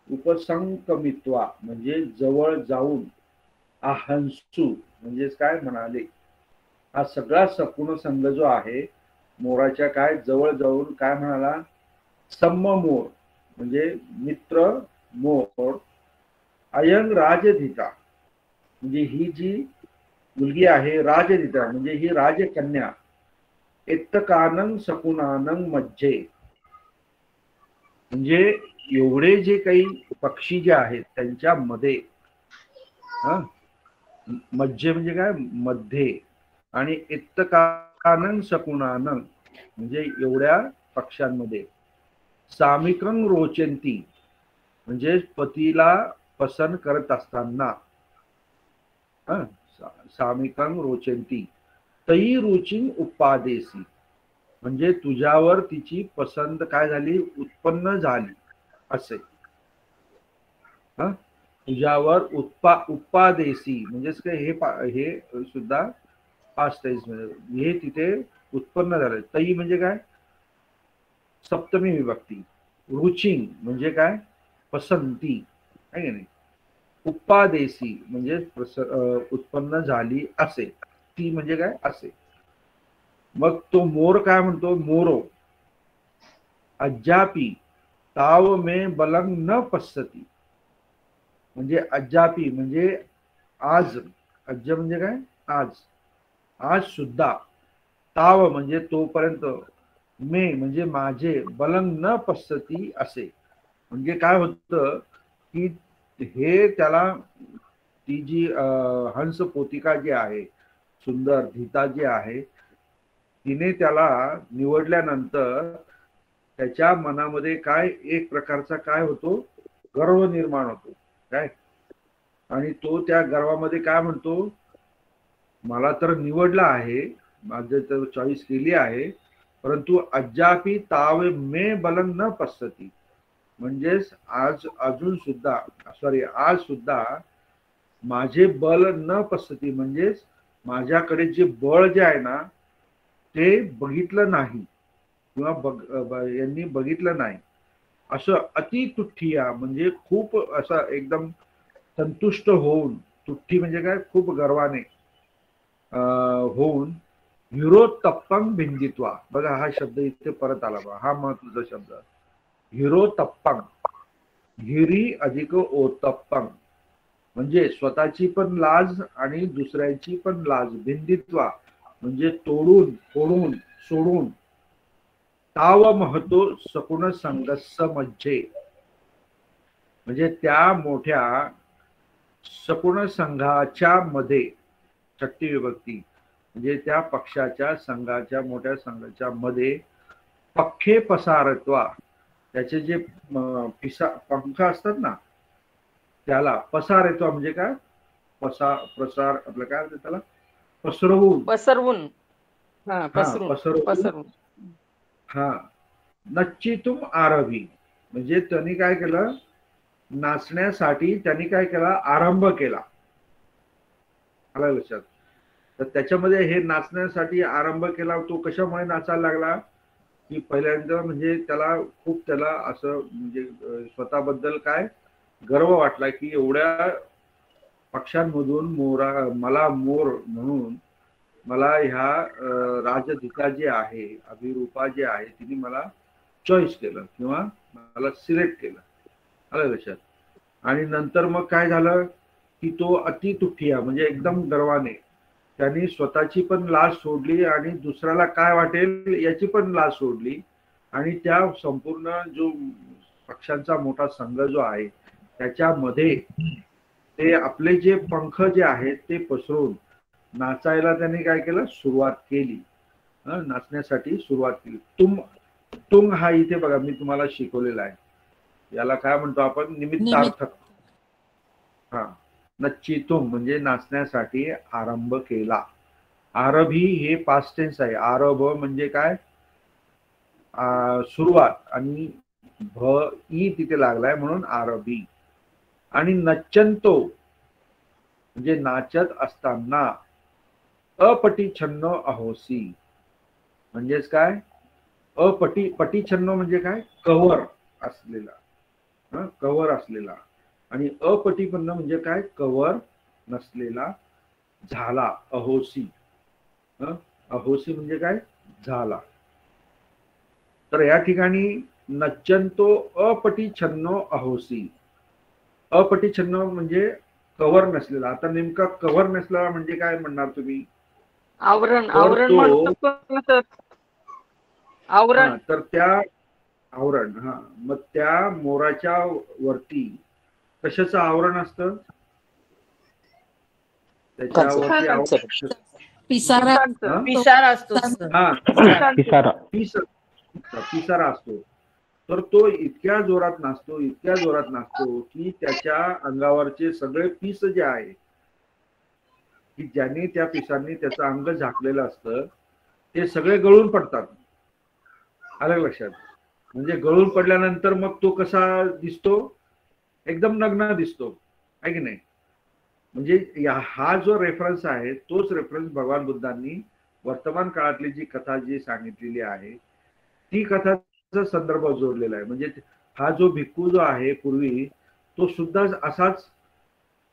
उपसंकमित्वा म्हणजे जवळ जाऊन. आहंसू म्हणजे काय म्हणाले, हा सगळा सकुण संघ जो आहे मोराच्या काय जवळ जाऊन काय म्हणाला, सम्म मोर म्हणजे मित्र मोर. अयंग राजधिता म्हणजे ही जी मुलगी आहे राजधिता म्हणजे ही राजकन्या. एत्तकानंग सकुनानंग मज्जे म्हणजे एवढे जे काही पक्षी जे आहेत त्यांच्यामध्ये, मज्जे म्हणजे काय मध्ये, आणि एत्तकानंग सकुनानंग म्हणजे एवढ्या पक्ष्यांमध्ये. सामिक्रंग रोचंती म्हणजे पतीला पसंत करत असताना. सामिक्रंग रोचंती. तई रुचिंग उपादेसी म्हणजे तुझ्यावर तिची पसंत काय झाली, उत्पन्न झाली असे. तुझ्यावर उपादेसी म्हणजेच काय हे सुद्धा पास्ट टेन्स मध्ये हे तिथे उत्पन्न झालं. तई म्हणजे काय सप्तमी विभक्ती. रुचिंग म्हणजे काय पसंती आहे की नाही. उपादेसी म्हणजे उत्पन्न झाली असे. ती म्हणजे काय असे. मग तो मोर काय म्हणतो, मोरो अज्जापी ताव मे बलंग न पश्यती म्हणजे अज्जापी म्हणजे आज. अज्ज म्हणजे काय आज. आज सुद्धा. ताव म्हणजे तोपर्यंत. मे म्हणजे माझे. बलंग न पश्यती असे म्हणजे काय होतं की हे त्याला ती जी हंस पोतिका जी आहे सुंदर धीता जी आहे तिने त्याला निवडल्यानंतर त्याच्या मनामध्ये काय एक प्रकारचा काय होतो गर्व निर्माण होतो काय. आणि तो त्या गर्वामध्ये काय म्हणतो, मला तर निवडला आहे, माझे तर चॉईस केली आहे, परंतु अज्जापी ताव मे बलंग न पश्यती म्हणजेच आज सुद्धा माझे बल न पश्यती म्हणजेच माझ्याकडे जे बळ जे आहे ना ते बघितलं नाही किंवा यांनी बघितलं नाही. असं अतितुठ्ठिया म्हणजे खूप असं एकदम संतुष्ट होऊन. तुठ्ठी म्हणजे काय खूप गर्वाने होऊन. हिरोतप्पंग भिंदित्वा बघा हा शब्द इथे परत आला बघा, हा महत्वाचा शब्द. हिरोतप्पंग हिरी अधिक ओतप्पंग म्हणजे स्वतःची पण लाज आणि दुसऱ्याची पण लाज. भिंदित्वा म्हणजे तोडून फोडून सोडून. ताव महतो सकुण संगस्स मज्जे म्हणजे त्या मोठ्या सकुण संघाच्या मध्ये. षष्टी विभक्ती म्हणजे त्या पक्षाच्या संघाच्या मोठ्या संघाच्या मध्ये. पख्खे पसारत्वा त्याचे जे पंख असतात ना त्याला पसारत्वा म्हणजे काय प्रसार आपलं काय म्हणतात त्याला पसरवून. हा नच्चितुम आरभी म्हणजे त्यांनी काय केलं, नाचण्यासाठी त्यांनी काय केला आरंभ केला. आला लक्षात. तर त्याच्यामध्ये हे नाचण्यासाठी आरंभ केला. तो कशामुळे नाचायला लागला की पहिल्यांदा म्हणजे त्याला असं म्हणजे स्वतःबद्दल काय गर्व वाटला की एवढ्या पक्षांमधून मला मोर म्हणून मला ह्या राजधिका जी आहे अभिरूपा जी आहे तिने मला चॉईस केलं किंवा मला सिलेक्ट केलं. आलं लक्षात. आणि नंतर मग काय झालं की तो अति तुठिया म्हणजे एकदम गर्वाने त्यांनी स्वतःची पण लाज सोडली आणि दुसऱ्याला काय वाटेल याची पण लाज सोडली आणि त्या संपूर्ण जो पक्ष्यांचा मोठा संघ जो आहे त्याच्यामध्ये ते आपले जे पंख जे आहेत ते पसरून नाचायला त्यांनी काय केलं सुरुवात केली, नाचण्यासाठी सुरुवात केली. तुंग हा इथे बघा मी तुम्हाला शिकवलेला आहे, याला काय म्हणतो आपण निमित्तार्थक. हा, नच्चितुंग म्हणजे नाचण्यासाठी आरंभ केला. आरभी हे पास्ट टेन्स आहे. आरभ म्हणजे काय सुरुवात आणि भ ई तिथे लागलाय म्हणून आरभी. आणि नच्चंतो म्हणजे नाचत असताना अपटिछन्नो अहोसी म्हणजेच काय पटिछन्नो म्हणजे काय कवर असलेला, कवर असलेला. आणि अपटिपन्न म्हणजे काय कवर नसलेला झाला. अहोसी, अहोसी म्हणजे काय झाला. तर या ठिकाणी नच्चंतो अपटिछन्नो अहोसी. अपटिछन्नो म्हणजे कवर नसलेला. आता नेमका कवर नसलेला म्हणजे काय म्हणणार तुम्ही? आवरण. आवरण आवरण. तर त्या आवरण, हा, मग त्या मोराच्या वरती कशाचं आवरण असतं? त्याच्यावरती आवरण पिसारा असतो. पिसारा असतो. तर तो इतक्या जोरात नाचतो की त्याच्या अंगावरचे सगळे पीस जे आहे की ज्याने त्या पिसांनी त्याचं अंग झाकलेलं असतं ते सगळे गळून पडतात. आलं लक्षात? म्हणजे गळून पडल्यानंतर मग तो कसा दिसतो? एकदम नग्न दिसतो, आहे की नाही? म्हणजे हा जो रेफरन्स आहे तोच रेफरन्स भगवान बुद्धांनी वर्तमान काळातली जी कथा जी सांगितलेली आहे ती कथाचा संदर्भ जोडलेला आहे. म्हणजे हा जो भिक्खू जो आहे पूर्वी तो सुद्धा असाच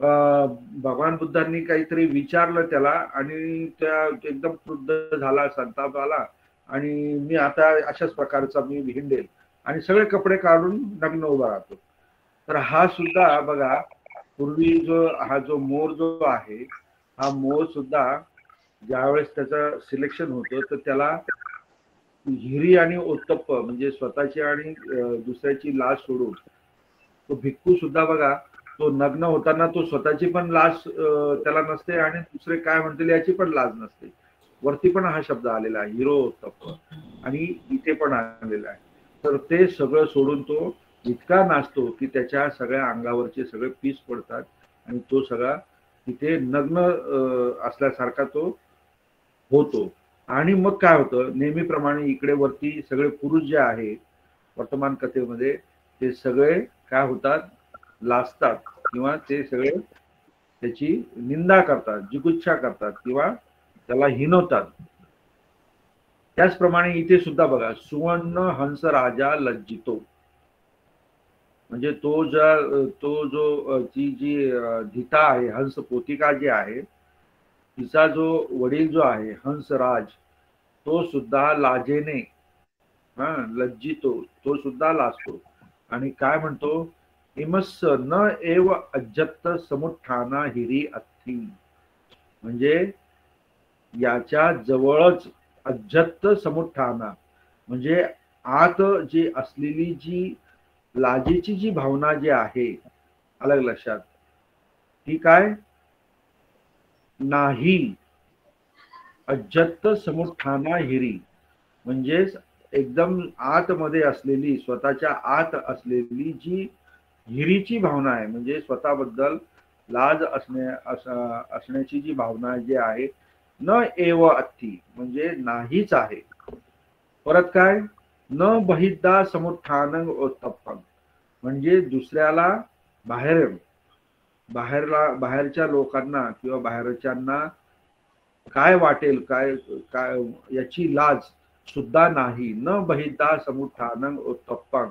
भगवान बुद्धांनी काहीतरी विचारलं त्याला आणि त्या एकदम क्रुद्ध झाला, संताप आला आणि मी आता अशाच प्रकारचा मी हिंडेल आणि सगळे कपडे काढून नग्न उभा राहतो. तर हा सुद्धा बघा पूर्वी हा जो मोर जो आहे हा मोर सुद्धा ज्यावेळेस त्याचं सिलेक्शन होतं तर त्याला हिरी आणि ओत्तप्प म्हणजे स्वतःची आणि दुसऱ्याची लाज सोडून तो भिक्खू सुद्धा बघा तो नग्न होताना तो स्वतःची पण लाज त्याला नसते आणि दुसरे काय म्हणतील याची पण लाज नसते. वरती पण हा शब्द आलेला आहे हिरो ओत्तप्प आणि इथे पण आलेला आहे. तर ते सगळं सोडून तो इतका नाचतो की त्याच्या सगळ्या अंगावरचे सगळे पीस पडतात आणि तो सगळा तिथे नग्न असल्यासारखा तो होतो. आणि मग काय होतं नेहमीप्रमाणे इकडे वरती सगळे पुरुष जे आहे वर्तमान कथेमध्ये ते सगळे काय होतात लाजतात किंवा ते सगळे त्याची निंदा करतात, जिगुच्छा करतात किंवा त्याला हिनवतात. त्याचप्रमाणे इथे सुद्धा बघा सुवर्ण हंस राजा लज्जितो म्हणजे तो जो जी धीता आहे हंस पोतिका जी आहे तिचा जो वडील जो आहे हंसराज तो सुद्धा लाजेने लज्जितो तो सुद्धा लाजतो आणि काय म्हणतो इमस्स न एव अज्जत समुत्थाना हिरी अत्थी म्हणजे याच्या जवळच अज्जत समुत्थाना म्हणजे आत जी असलेली जी लाजेची जी भावना जी आहे अलग लक्षात ती काय नाही. अज्जत समुत्थाना हिरी म्हणजे एकदम आतमध्ये असलेली स्वतःच्या आत असलेली जी हिरीची भावना आहे म्हणजे स्वतःबद्दल लाज असण्याची जी भावना जी आहे न एव अत्थी म्हणजे नाहीच आहे. परत काय न बहिद्दा समुत्थान ओत्तप्पम म्हणजे दुसऱ्याला बाहेरच्या लोकांना किंवा बाहेरच्यांना काय वाटेल काय काय याची लाज सुद्धा नाही. न बहिद्दा समुत्थान ओत्तप्पम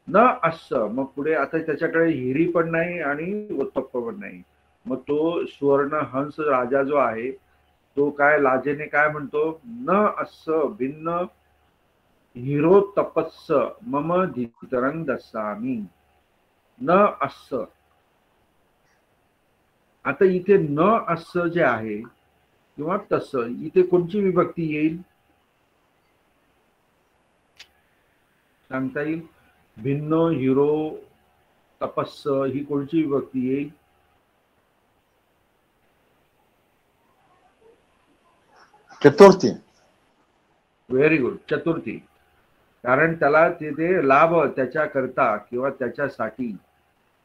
न असं मग पुढे आता त्याच्याकडे हिरी पण नाही आणि ओत्तप्प पण नाही. मग तो सुवर्ण हंस राजा जो आहे तो काय लाजेने काय म्हणतो न असं भिन्न हिरो तपस्स मम धीतरंग दस्सामी न अस्य. आता इथे न अस्य जे आहे किंवा तसं, इथे कोणची विभक्ती येईल सांगता येईल? भिन्न, हिरो, तपस्स ही कोणची विभक्ती येईल? चतुर्थी. व्हेरी गुड, चतुर्थी. कारण त्याला तिथे लाभ त्याच्याकरता किंवा त्याच्यासाठी.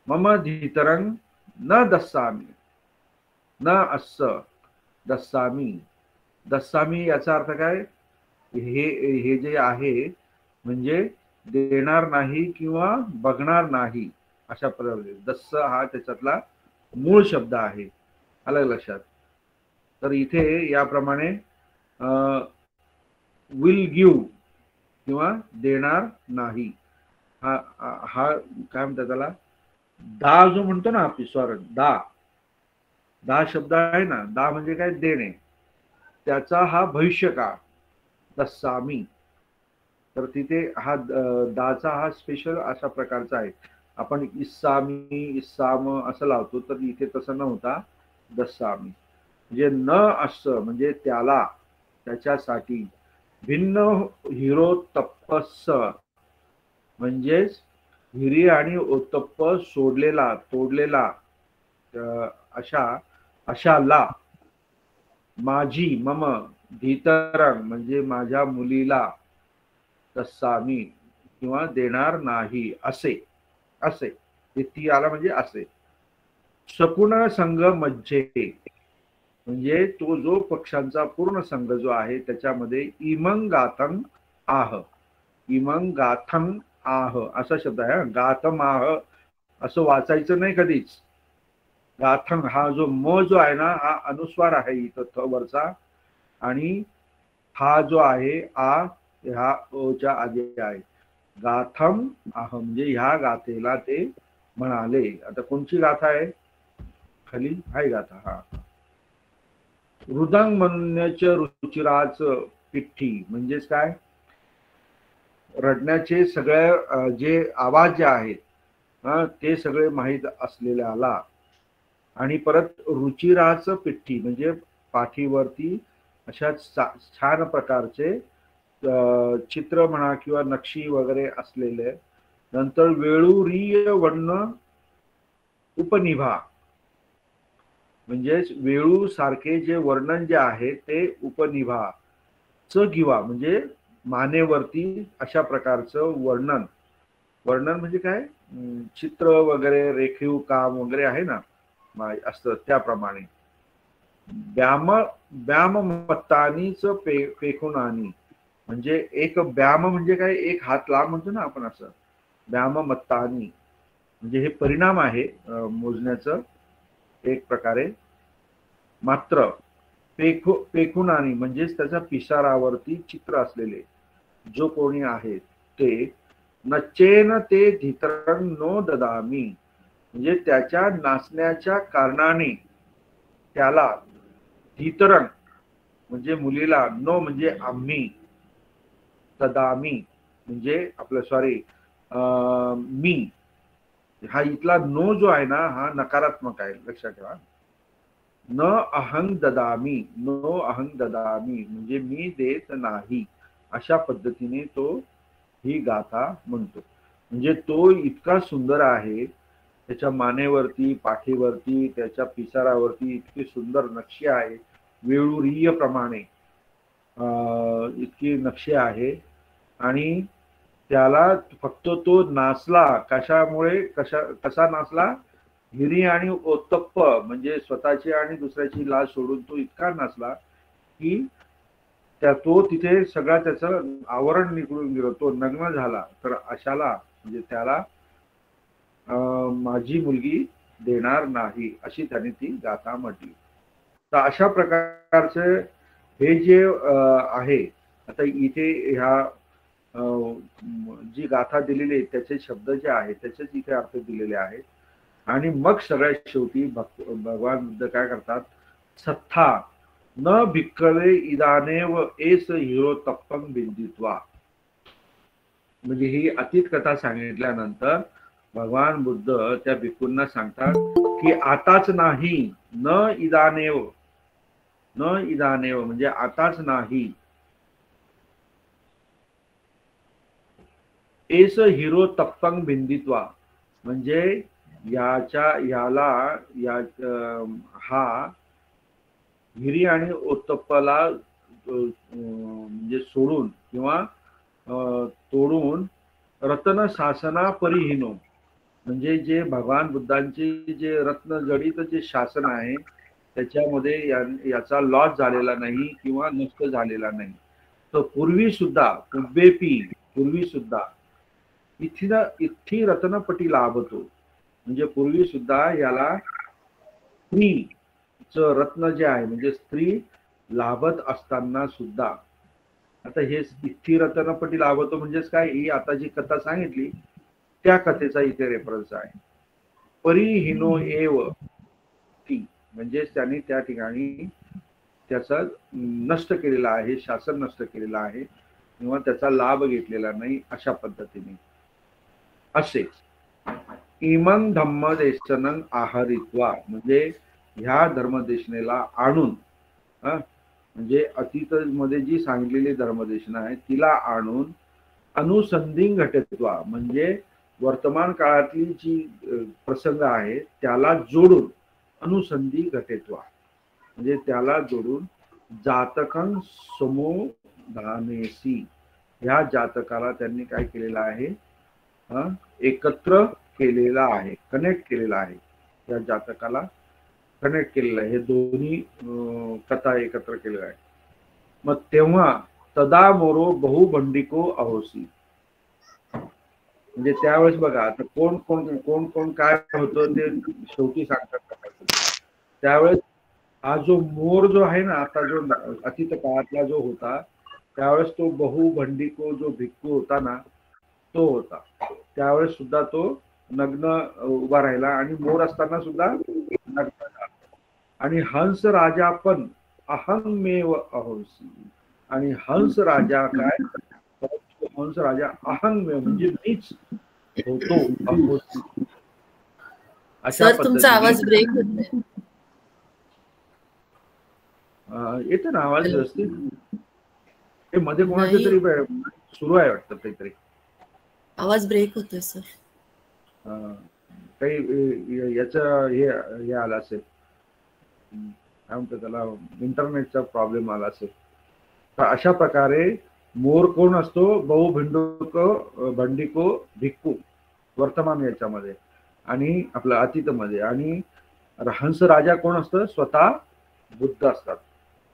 मम धीतरं न दस्सामी, न अस्य दस्सामी. दस्सामी याचा अर्थ काय? हे जे आहे म्हणजे देणार नाही किंवा बघणार नाही अशा प्रकारे. दस्स हा त्याच्यातला मूळ शब्द आहे. आलं लक्षात? तर इथे याप्रमाणे विल गिव्ह किंवा देणार नाही हा काय म्हणतात त्याला, दा जो म्हणतो ना आपण स्वरण, दा शब्द आहे ना, दा म्हणजे काय? देणे. त्याचा हा भविष्यकाळ दस्सामी. तर तिथे हा दाचा हा स्पेशल अशा प्रकारचा आहे. आपण इस्सामी, इस्साम असं लावतो, तर इथे तसं नव्हता, दस्सामी. म्हणजे न असं म्हणजे त्याला, त्याच्यासाठी. भिन्न, हिरो, तपस्स म्हणजेच हिरी आणि ओतप्प सोडलेला, तोडलेला अशाला. माझी, मम धीतरं म्हणजे माझ्या मुलीला, तस्सामी किंवा देणार नाही असे. ती आला म्हणजे असे. सकुण संघ मज्जे म्हणजे तो जो पक्षांचा पूर्ण संघ जो आहे त्याच्यामध्ये इमं गाथं आह, इमं गाथं आह असा शब्द आहे. गाथम आह असं वाचायचं नाही कधीच. गाथं हा जो म जो आहे ना, हा अनुस्वार आहे इथं थ वरचा, आणि हा जो आहे आ ह्या ओच्या आधी आहे. गाथम आह म्हणजे ह्या गाथेला ते म्हणाले. आता कोणची गाथा आहे? खाली हाय गाथा. हा हृदंग म्हणण्याच्या रुचिराच पिठ्ठी म्हणजेच काय? रडण्याचे सगळे जे आवाज जे आहेत ते सगळे माहीत असलेल्याला. आणि परत रुचिराच पिठ्ठी म्हणजे पाठीवरती अशा छान प्रकारचे चित्र म्हणा किंवा नक्षी वगैरे असलेले. नंतर वेळुरीय वर्ण उपनिभा म्हणजेच वेळू सारखे जे वर्णन जे आहे ते उपनिभा च गिवा म्हणजे मानेवरती अशा प्रकारचं वर्णन. वर्णन म्हणजे काय? चित्र वगैरे, रेखीव काम वगैरे आहे ना असतं त्याप्रमाणे. व्याममत्तानीच पेखुनानी म्हणजे एक व्याम म्हणजे काय? एक हात लांब म्हणतो ना आपण असं. व्याममत्तानी म्हणजे हे परिणाम आहे मोजण्याचं एक प्रकारे. मात्र पेखुनानी म्हणजेच त्याच्या पिसारावरती चित्र असलेले जो कोणी आहे ते. नचेन ते धीतरं नो ददामी म्हणजे त्याच्या नाचण्याच्या कारणाने त्याला, धीतरं म्हणजे मुलीला, नो म्हणजे आम्ही, ददामी म्हणजे आपलं मी. हा इथला नो जो आहे ना हा नकारात्मक आहे, लक्षात ठेवा. न अहं ददामी, नो अहं ददामी म्हणजे मी देत नाही अशा पद्धतीने तो ही गाथा म्हणतो. म्हणजे तो इतका सुंदर आहे. त्याच्या मानेवरती, पाठीवरती, त्याच्या पिसारावरती इतकी सुंदर नक्षी आहे. वेळुरीय प्रमाणे इतकी नक्षी आहे. आणि त्याला फक्त तो नाचला कशामुळे? कसा नाचला? हिरी आणि ओतप्प म्हणजे स्वतःची आणि दुसऱ्याची लाज सोडून तो इतका नाचला की तो तिथे सगळा त्याचं आवरण निघून गेलं, तो नग्न झाला. तर अशाला म्हणजे त्याला माझी मुलगी देणार नाही अशी त्याने ती गाथा म्हटली. तर अशा प्रकारचे हे जे आहे. आता इथे ह्या जी गाथा दिलेली आहे त्याचे शब्द जे आहेत त्याचेच इथे अर्थ दिलेले आहेत. आणि मग सगळ्यात शेवटी भगवान बुद्ध काय करतात? सत्था न भिक्कवे इदानेव एस हिरो तप्पं बिंदित्वा म्हणजे ही अतीत कथा सांगितल्यानंतर भगवान बुद्ध त्या भिक्खूंना सांगतात की आताच नाही, न इदानेव, न इदानेव म्हणजे आताच नाही. एस हिरो तप्पंग भिंदित्वा म्हणजे याला हा हिरी आणि ओत्तप्पाला म्हणजे सोडून किंवा तोडून रत्न शासना परिहीनो म्हणजे जे भगवान बुद्धांचे जे रत्न जडित जे शासन आहे त्याच्यामध्ये याचा लॉस झालेला नाही किंवा नष्ट झालेला नाही. तर पूर्वी सुद्धा पूर्वी सुद्धा इथी रत्नपटी लाभतो म्हणजे पूर्वी सुद्धा याला स्त्रीचं रत्न जे आहे म्हणजे स्त्री लाभत असताना सुद्धा आता हे इथी रत्नपटी लाभतो म्हणजेच काय, ही आता जी कथा सांगितली त्या कथेचा इथे रेफरन्स आहे. परिहिनो एव ती म्हणजे त्यांनी त्या ठिकाणी त्याचा नष्ट केलेला आहे, शासन नष्ट केलेला आहे किंवा त्याचा लाभ घेतलेला नाही अशा पद्धतीने. असे इमं धम्मदेशनं आहारित्वा म्हणजे ह्या धर्मदेशनेला आणून म्हणजे अतीत मध्ये जी सांगितलेली धर्मदेशना आहे तिला आणून अनुसंधी घटत्वा म्हणजे वर्तमान काळातली जी प्रसंग आहे त्याला जोडून अनुसंधी घटत्वा म्हणजे त्याला जोडून जातकं समुधानेसी ह्या जातकाला त्यांनी काय केलेलं आहे, एकत्र केलेला आहे, कनेक्ट केलेला आहे. त्या जातकाला कनेक्ट केलेलं आहे, हे दोन्ही कथा एकत्र केलेलं आहे. मग तेव्हा तदा मोरो बहुभंडिको अहोसी म्हणजे त्यावेळेस बघा आता कोण कोण कोण कोण काय होतं ते शेवटी सांगतात. त्यावेळेस हा जो मोर जो आहे ना आता जो अतीत काळातला जो होता त्यावेळेस तो बहुभंडिको जो भिक्खू होता ना तो होता. त्यावेळेस सुद्धा तो नग्न उभा राहिला आणि मोर असताना सुद्धा नग्न झाला. आणि हंस राजा पण अहंमेव अहोसी आणि हंस राजा काय, हंस राजा अहंमेव म्हणजे मीच होतो अहोसी. अशा तुमचा आवाज ब्रेक होतोय. येतो ना आवाज व्यवस्थित? हे मध्ये कोणाचं तरी सुरू आहे वाटतं काहीतरी, आवाज ब्रेक होतोय सर. काही याचं हे आलं असेल, काय म्हणतो त्याला, इंटरनेटचा प्रॉब्लेम आला असेल. तर अशा प्रकारे मोर कोण असतो, भंडिको भिक्खू वर्तमान याच्यामध्ये आणि आपल्या अतीतमध्ये. आणि हंस राजा कोण असतं, स्वतः बुद्ध असतात.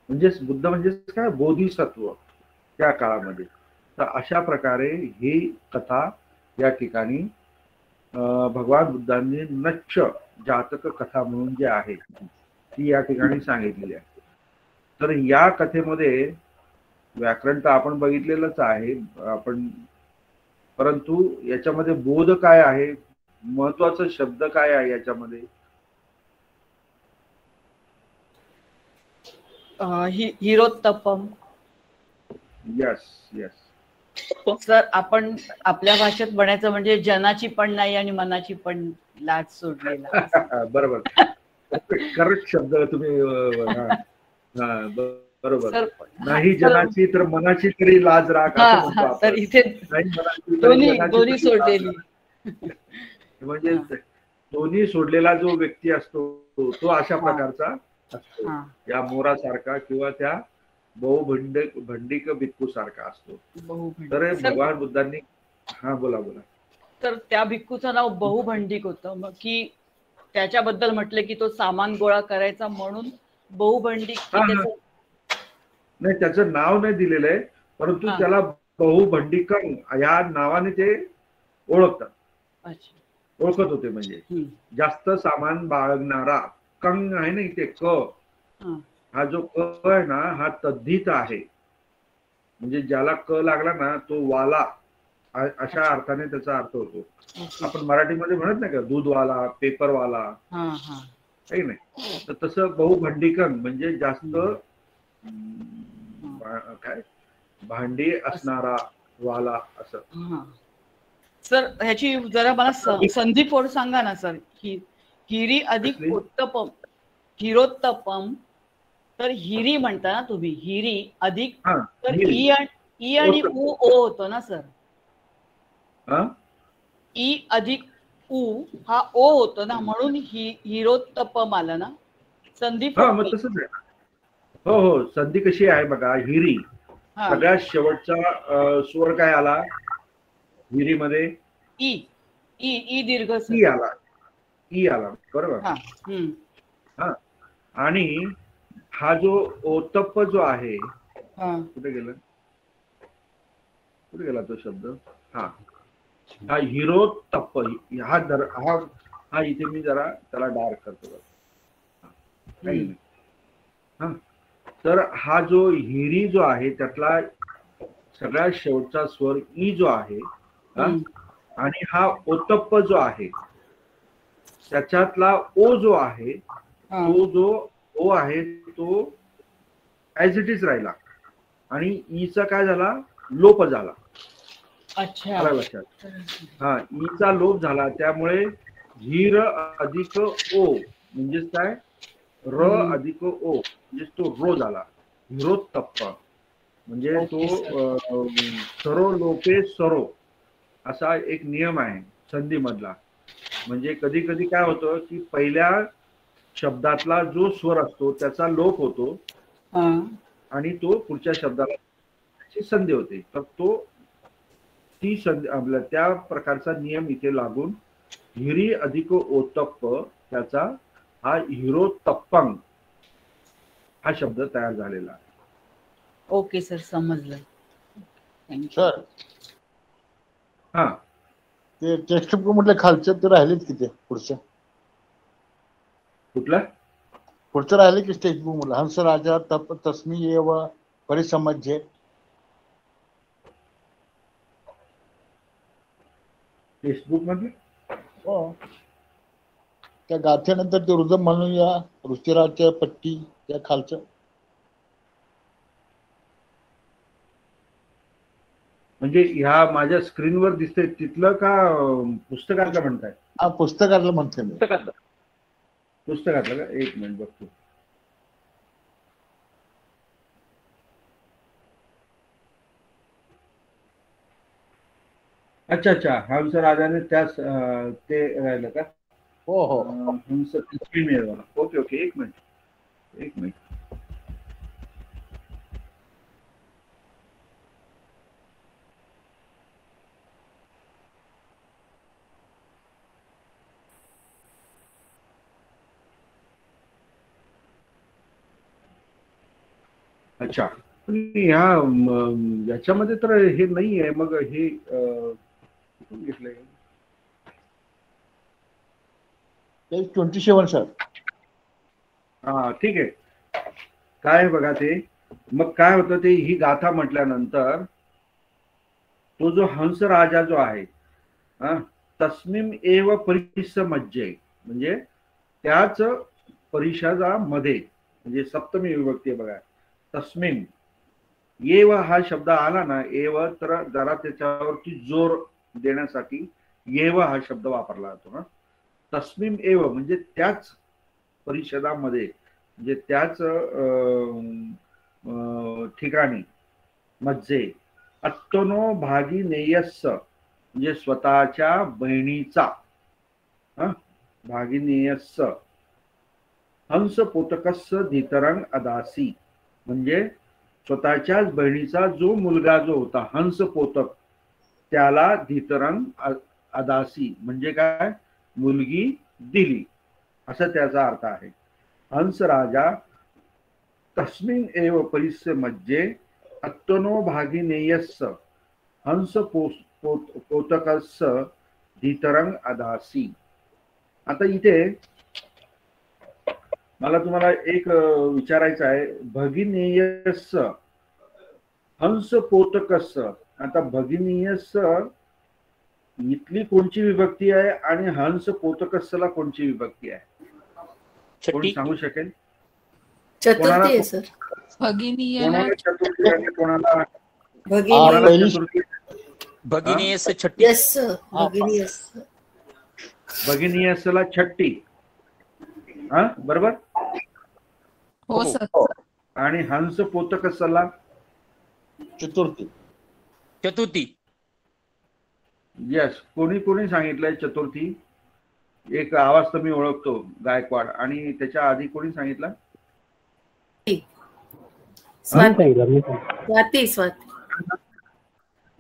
म्हणजे बुद्ध म्हणजे काय, बोधिसत्व त्या काळामध्ये. तर अशा प्रकारे ही कथा या ठिकाणी भगवान बुद्धांनी नच्च जातक कथा म्हणून जे आहे ती या ठिकाणी सांगितलेली आहे. तर या कथेमध्ये व्याकरण तर आपण बघितलेलंच आहे आपण, परंतु याच्यामध्ये बोध काय आहे, महत्वाचा शब्द काय आहे याच्यामध्ये? हिरोत्तपम. यस यस सर, आपण आपल्या भाषेत म्हणायचं म्हणजे जनाची पण नाही आणि मनाची पण लाज सोडलेला. बरोबर, करेक्ट शब्द तुम्ही. बरोबर, नाही जनाची तर मनाची तरी लाज राख असं म्हणतो आपण. तर इथे दोन्ही सोडलेली म्हणजे दोन्ही सोडलेला जो व्यक्ती असतो तो अशा प्रकारचा असतो, या मोरासारखा किंवा त्या बहुभंडिक भिक्खू सारखा असतो. तर भगवान बुद्धांनी, हा बोला बोला. तर त्या भिक्खूचं नाव बहुभंडिक होतं, मग की त्याच्याबद्दल म्हटलं की तो सामान गोळा करायचा म्हणून बहुभंडिक. नाही, त्याचं नाव नाही दिलेलं आहे, परंतु त्याला बहुभंडिकं या नावाने ते ओळखतात, ओळखत होते. म्हणजे जास्त सामान बाळगणारा. कंग आहे ना इथे, क, हा जो क आहे ना हा तद्धित आहे, म्हणजे ज्याला क लागला ना तो वाला अशा अर्थाने त्याचा अर्थ होतो. आपण मराठीमध्ये म्हणत नाही का, दूधवाला, पेपरवाला, काही नाही. तर तसं बहुभंडिकन म्हणजे जास्त काय भांडी असणारा वाला असं. सर ह्याची जरा मला संधी फोड सांगा ना सर. हिरी अधिक उत्तपम, हिरोत्तपम. तर हिरी म्हणता ना तुम्ही, हिरी अधिक, तर ई आणि उ ओ होतो ना सर. ई अधिक उ हा ओ होतो ना, म्हणून हिरोत्तपम आलं ना. संधी मग तसंच आहे. हो हो, संधी कशी आहे बघा. हिरी सगळ्यात शेवटचा स्वर काय आला हिरीमध्ये? ई. ई दीर्घ ई आला. ई आला, बरोबर. आणि हा जो ओतप्प जो आहे, कुठे गेला तो शब्द? हा हिरोत्तप्प. हा इथे मी जरा त्याला डार्क करतो. तर हा जो हिरी जो आहे त्यातला सगळ्यात शेवटचा स्वर ई जो आहे, आणि हा ओतप्प जो आहे त्याच्यातला ओ जो आहे, तो जो ओ आहे तो ऍज इट इज राहिला आणि ईचा काय झाला? लोप झाला. अच्छा, लक्षात. ईचा लोप झाला, त्यामुळे हिर अधिक ओ म्हणजेच काय? र अधिक ओ म्हणजे तो रो झाला. हिरोत्तप्प म्हणजे तो सरो लोपे सरो असा एक नियम आहे संधी मधला. म्हणजे कधी कधी काय होतं की पहिल्या शब्दातला जो स्वर असतो त्याचा लोप होतो आणि तो पुढच्या शब्दाला संधी होते. तर ती संधी आपल्या त्या प्रकारचा नियम इथे लागून हिरी अधिक ओतप्प त्याचा हा हिरोत्तप्पम हा शब्द तयार झालेला आहे. ओके सर, समजलं. सर ते टेक्स्टबुक म्हटलं खालचं ते राहिलेत की ते पुढचं? कुठलं पुढचं राहिले की टेक्स्टबुक म्हटलं? हंस राजा तप तस्मी एव परिसमज्जे. टेक्स्टबुक मध्ये हो, त्या गाथेनंतर ते रुदम म्हणूया रुचिराच्या पट्टी त्या खालचं. म्हणजे ह्या माझ्या स्क्रीनवर दिसतंय तिथलं का पुस्तकातलं म्हणताय? हा, पुस्तकातलं म्हणतोय मी. पुस्तकातलं का? एक मिनिट बघतो. अच्छा अच्छा, हंस राजाने त्याच ते राहिलं का? हो हो, हंस मिळवला. ओके ओके, एक मिनिट. अच्छा, याच्यामध्ये तर हे नाही आहे. मग हे घेतलंय 27 सर. ठीक आहे. काय बघा ते मग काय होतं ते ही गाथा म्हटल्यानंतर तो जो हंस राजा जो आहे तस्मिम एव परिसमज्जे म्हणजे त्याच परिषदामध्ये, म्हणजे सप्तमी विभक्ती आहे बघा. तस्मिन एव हा शब्द आला ना, एव तर जरा त्याच्यावरती जोर देण्यासाठी एव हा शब्द वापरला जातो ना. तस्मिन एव म्हणजे त्याच परिषदामध्ये, म्हणजे त्याच ठिकाणी, मध्ये अत्तनो भागिनेयस्स म्हणजे स्वतःच्या बहिणीचा, भागिनेयस्स हंस पोतकस्स धीतरंग अदासी म्हणजे स्वतःच्याच बहिणीचा जो मुलगा जो होता हंस पोतक त्याला धीतरंग अदासी म्हणजे काय? मुलगी दिली, असा त्याचा अर्थ आहे. हंस राजा तस्मिन एव परिसमज्जे अत्तनो भागिनेयस्स हंस पोतकस्स धीतरंग अदासी. आता इथे मला तुम्हाला एक विचारायचं आहे. भगिनेयस्स हंस पोतकस्स. आता भगिनीयस्स इथली कोणची विभक्ती आहे आणि हंस पोतकस्सला कोणची विभक्ती आहे? कोण सांगू शकेल? चतुर्थी आहे सर. भगिनीय कोणाला चतुर्थी आणि कोणाला भगिनीयस छट्टी. यस भगिनी यस. भगिनीयसला छट्टी. हा बरोबर. हो सर. आणि हंस पोतकसला चतुर्थी. चतुर्थी. यस. कोणी कोणी सांगितलंय चतुर्थी? एक आवाज तर मी ओळखतो, गायकवाड. आणि त्याच्या आधी कोणी सांगितलं? स्वाती. स्वाती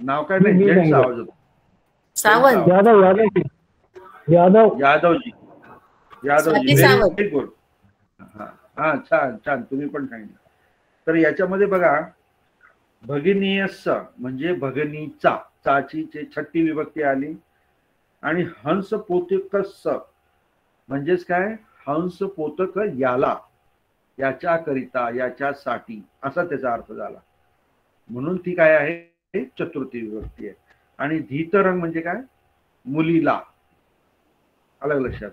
नाव काय नाही, जेंट्स आवाज होतो. सावंत. यादवजी. स्वाती सावंत. Very good. हा छान छान, तुम्ही पण सांगितलं. तर याच्यामध्ये बघा, भगिनीयस म्हणजे भगिनीचा, चाची छट्टी विभक्ती आली. आणि हंस पोतकस म्हणजेच काय, हंस पोतक याला, याच्याकरिता, याच्यासाठी, असा त्याचा अर्थ झाला. म्हणून ती काय आहे, चतुर्थी विभक्ती आहे. आणि धीतरंग म्हणजे काय, मुलीला. अलग लक्षात.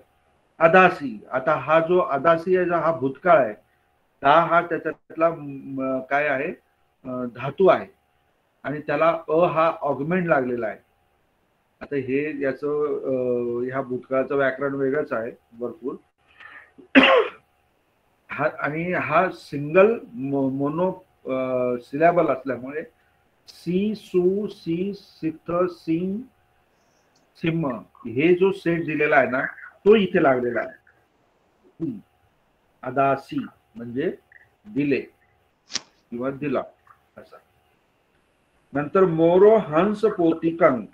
अदासी. आता हा जो अदासी आहे, हा भूतकाळ आहे. हा त्याच्यातला काय आहे, धातू आहे. आणि त्याला हा ऑगमेंट लागलेला आहे. आता हे याचं ह्या भूतकाळाचं व्याकरण वेगळंच आहे भरपूर. आणि हा सिंगल मोनो सिलॅबल असल्यामुळे सी, सु, सी, सिथ, सिंग, सिम हे जो सेट दिलेला आहे ना, तो इथे लागलेला आहे. अदासी म्हणजे दिले किंवा दिला असा. नंतर मोरो हंस पोतिकंग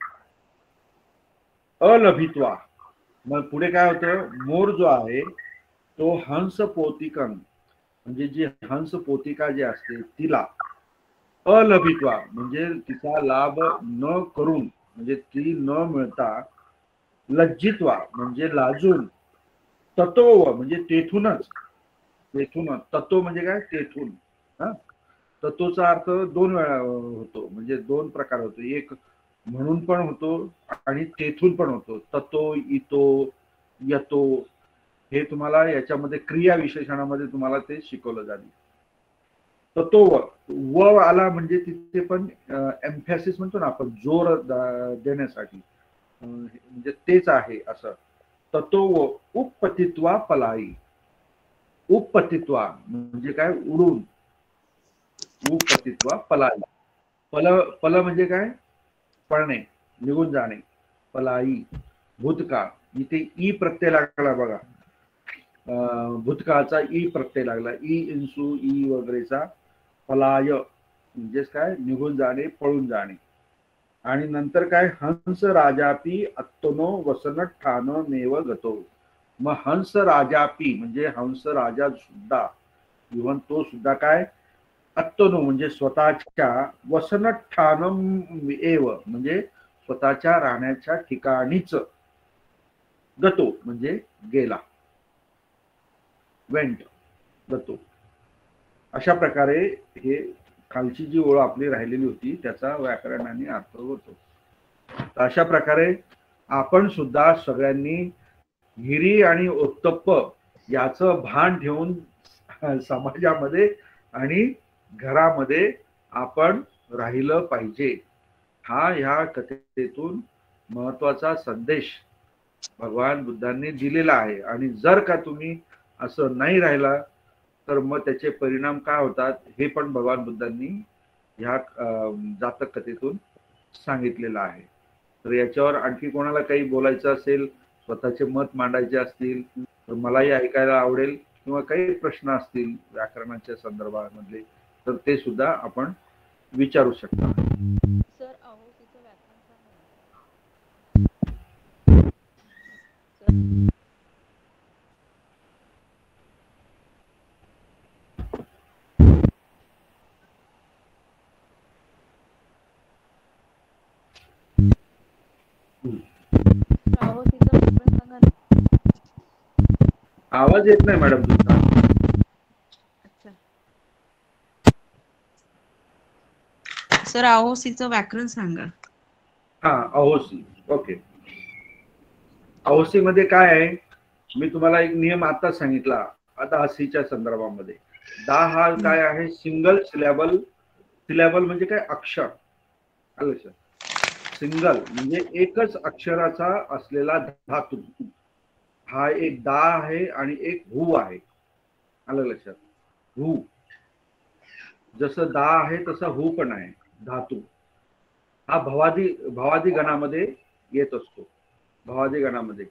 अलभित्वा. मग पुढे काय होतं, मोर जो आहे तो हंस पोतिकंग म्हणजे जी हंस पोतिका जी असते तिला अलभित्वा म्हणजे तिचा लाभ न करून, म्हणजे ती न मिळता, लज्जित्वा म्हणजे लाजून, तत्व म्हणजे तेथूनच. तत्व म्हणजे काय, तेथून. हा, तत्वचा अर्थ दोन वेळा होतो, म्हणजे दोन प्रकार होतो. एक म्हणून पण होतो आणि तेथून पण होतो. ततो, इतो, यतो, हे तुम्हाला याच्यामध्ये क्रिया विशेषणामध्ये तुम्हाला ते शिकवलं जाईल. ततो व आला म्हणजे तिथे पण एम्फॅसिस म्हणतो ना आपण, जोर देण्यासाठी, म्हणजे तेच आहे असं. ततो उपपतित्वा पलाई. उपपतित्वा म्हणजे काय, उडून. उपपतित्वा पलाई. पल म्हणजे काय, पळणे, निघून जाणे. पलाई भूतकाळ. इथे ई प्रत्यय लागला बघा, भूतकाळचा ई प्रत्यय लागला. ई इंसू ई वगैरेचा. पलाय म्हणजेच काय, निघून जाणे, पळून जाणे. आणि नंतर काय, हंस राजापी अत्तनो वसन ठाण नेव गतो. मग हंस राजापी म्हणजे हंस राजा सुद्धा, इव्हन तो सुद्धा काय, अत्तनो म्हणजे स्वतःच्या, वसन ठाणम एव म्हणजे स्वतःच्या राहण्याच्या ठिकाणीच, गतो म्हणजे गेला, वेंट, गतो. अशा प्रकारे हे खालची जी ओळ आपली राहिलेली होती त्याचा व्याकरणाने अर्थ होतो. अशा प्रकारे आपण सुद्धा सगळ्यांनी हिरी आणि ओत्तप्प याचं भान ठेवून समाजामध्ये आणि घरामध्ये आपण राहिलं पाहिजे. हा ह्या कथेतून महत्वाचा संदेश भगवान बुद्धांनी दिलेला आहे. आणि जर का तुम्ही असं नाही राहिला तर मग त्याचे परिणाम काय होतात हे पण भगवान बुद्धांनी ह्या जातक कथेतून सांगितलेलं आहे. तर याच्यावर आणखी कोणाला काही बोलायचं असेल, स्वतःचे मत मांडायचे असतील तर मलाही ऐकायला आवडेल, किंवा काही प्रश्न असतील व्याकरणाच्या संदर्भामधले तर ते सुद्धा आपण विचारू शकता. सर अहोसीचं व्याकरण सांगा ना. आवाज येत नाही मॅडम तुमचा. सर अहोसीचं व्याकरण सांगा. हा, अहोसी. ओके. अहोसी मध्ये काय आहे, मी तुम्हाला एक नियम आता सांगितला आता असीच्या संदर्भामध्ये. दा हा काय आहे, सिंगल सिलॅबल. सिलॅबल म्हणजे काय, अक्षर. सिंगल म्हणजे एकच अक्षराचा असलेला धातू, हा एक दा आहे आणि एक हू आहे. आलं लक्षात? हू जसं दा आहे तसा हू पण आहे धातू. हा भवादी गणामध्ये येत असतो, भवादी गणामध्ये.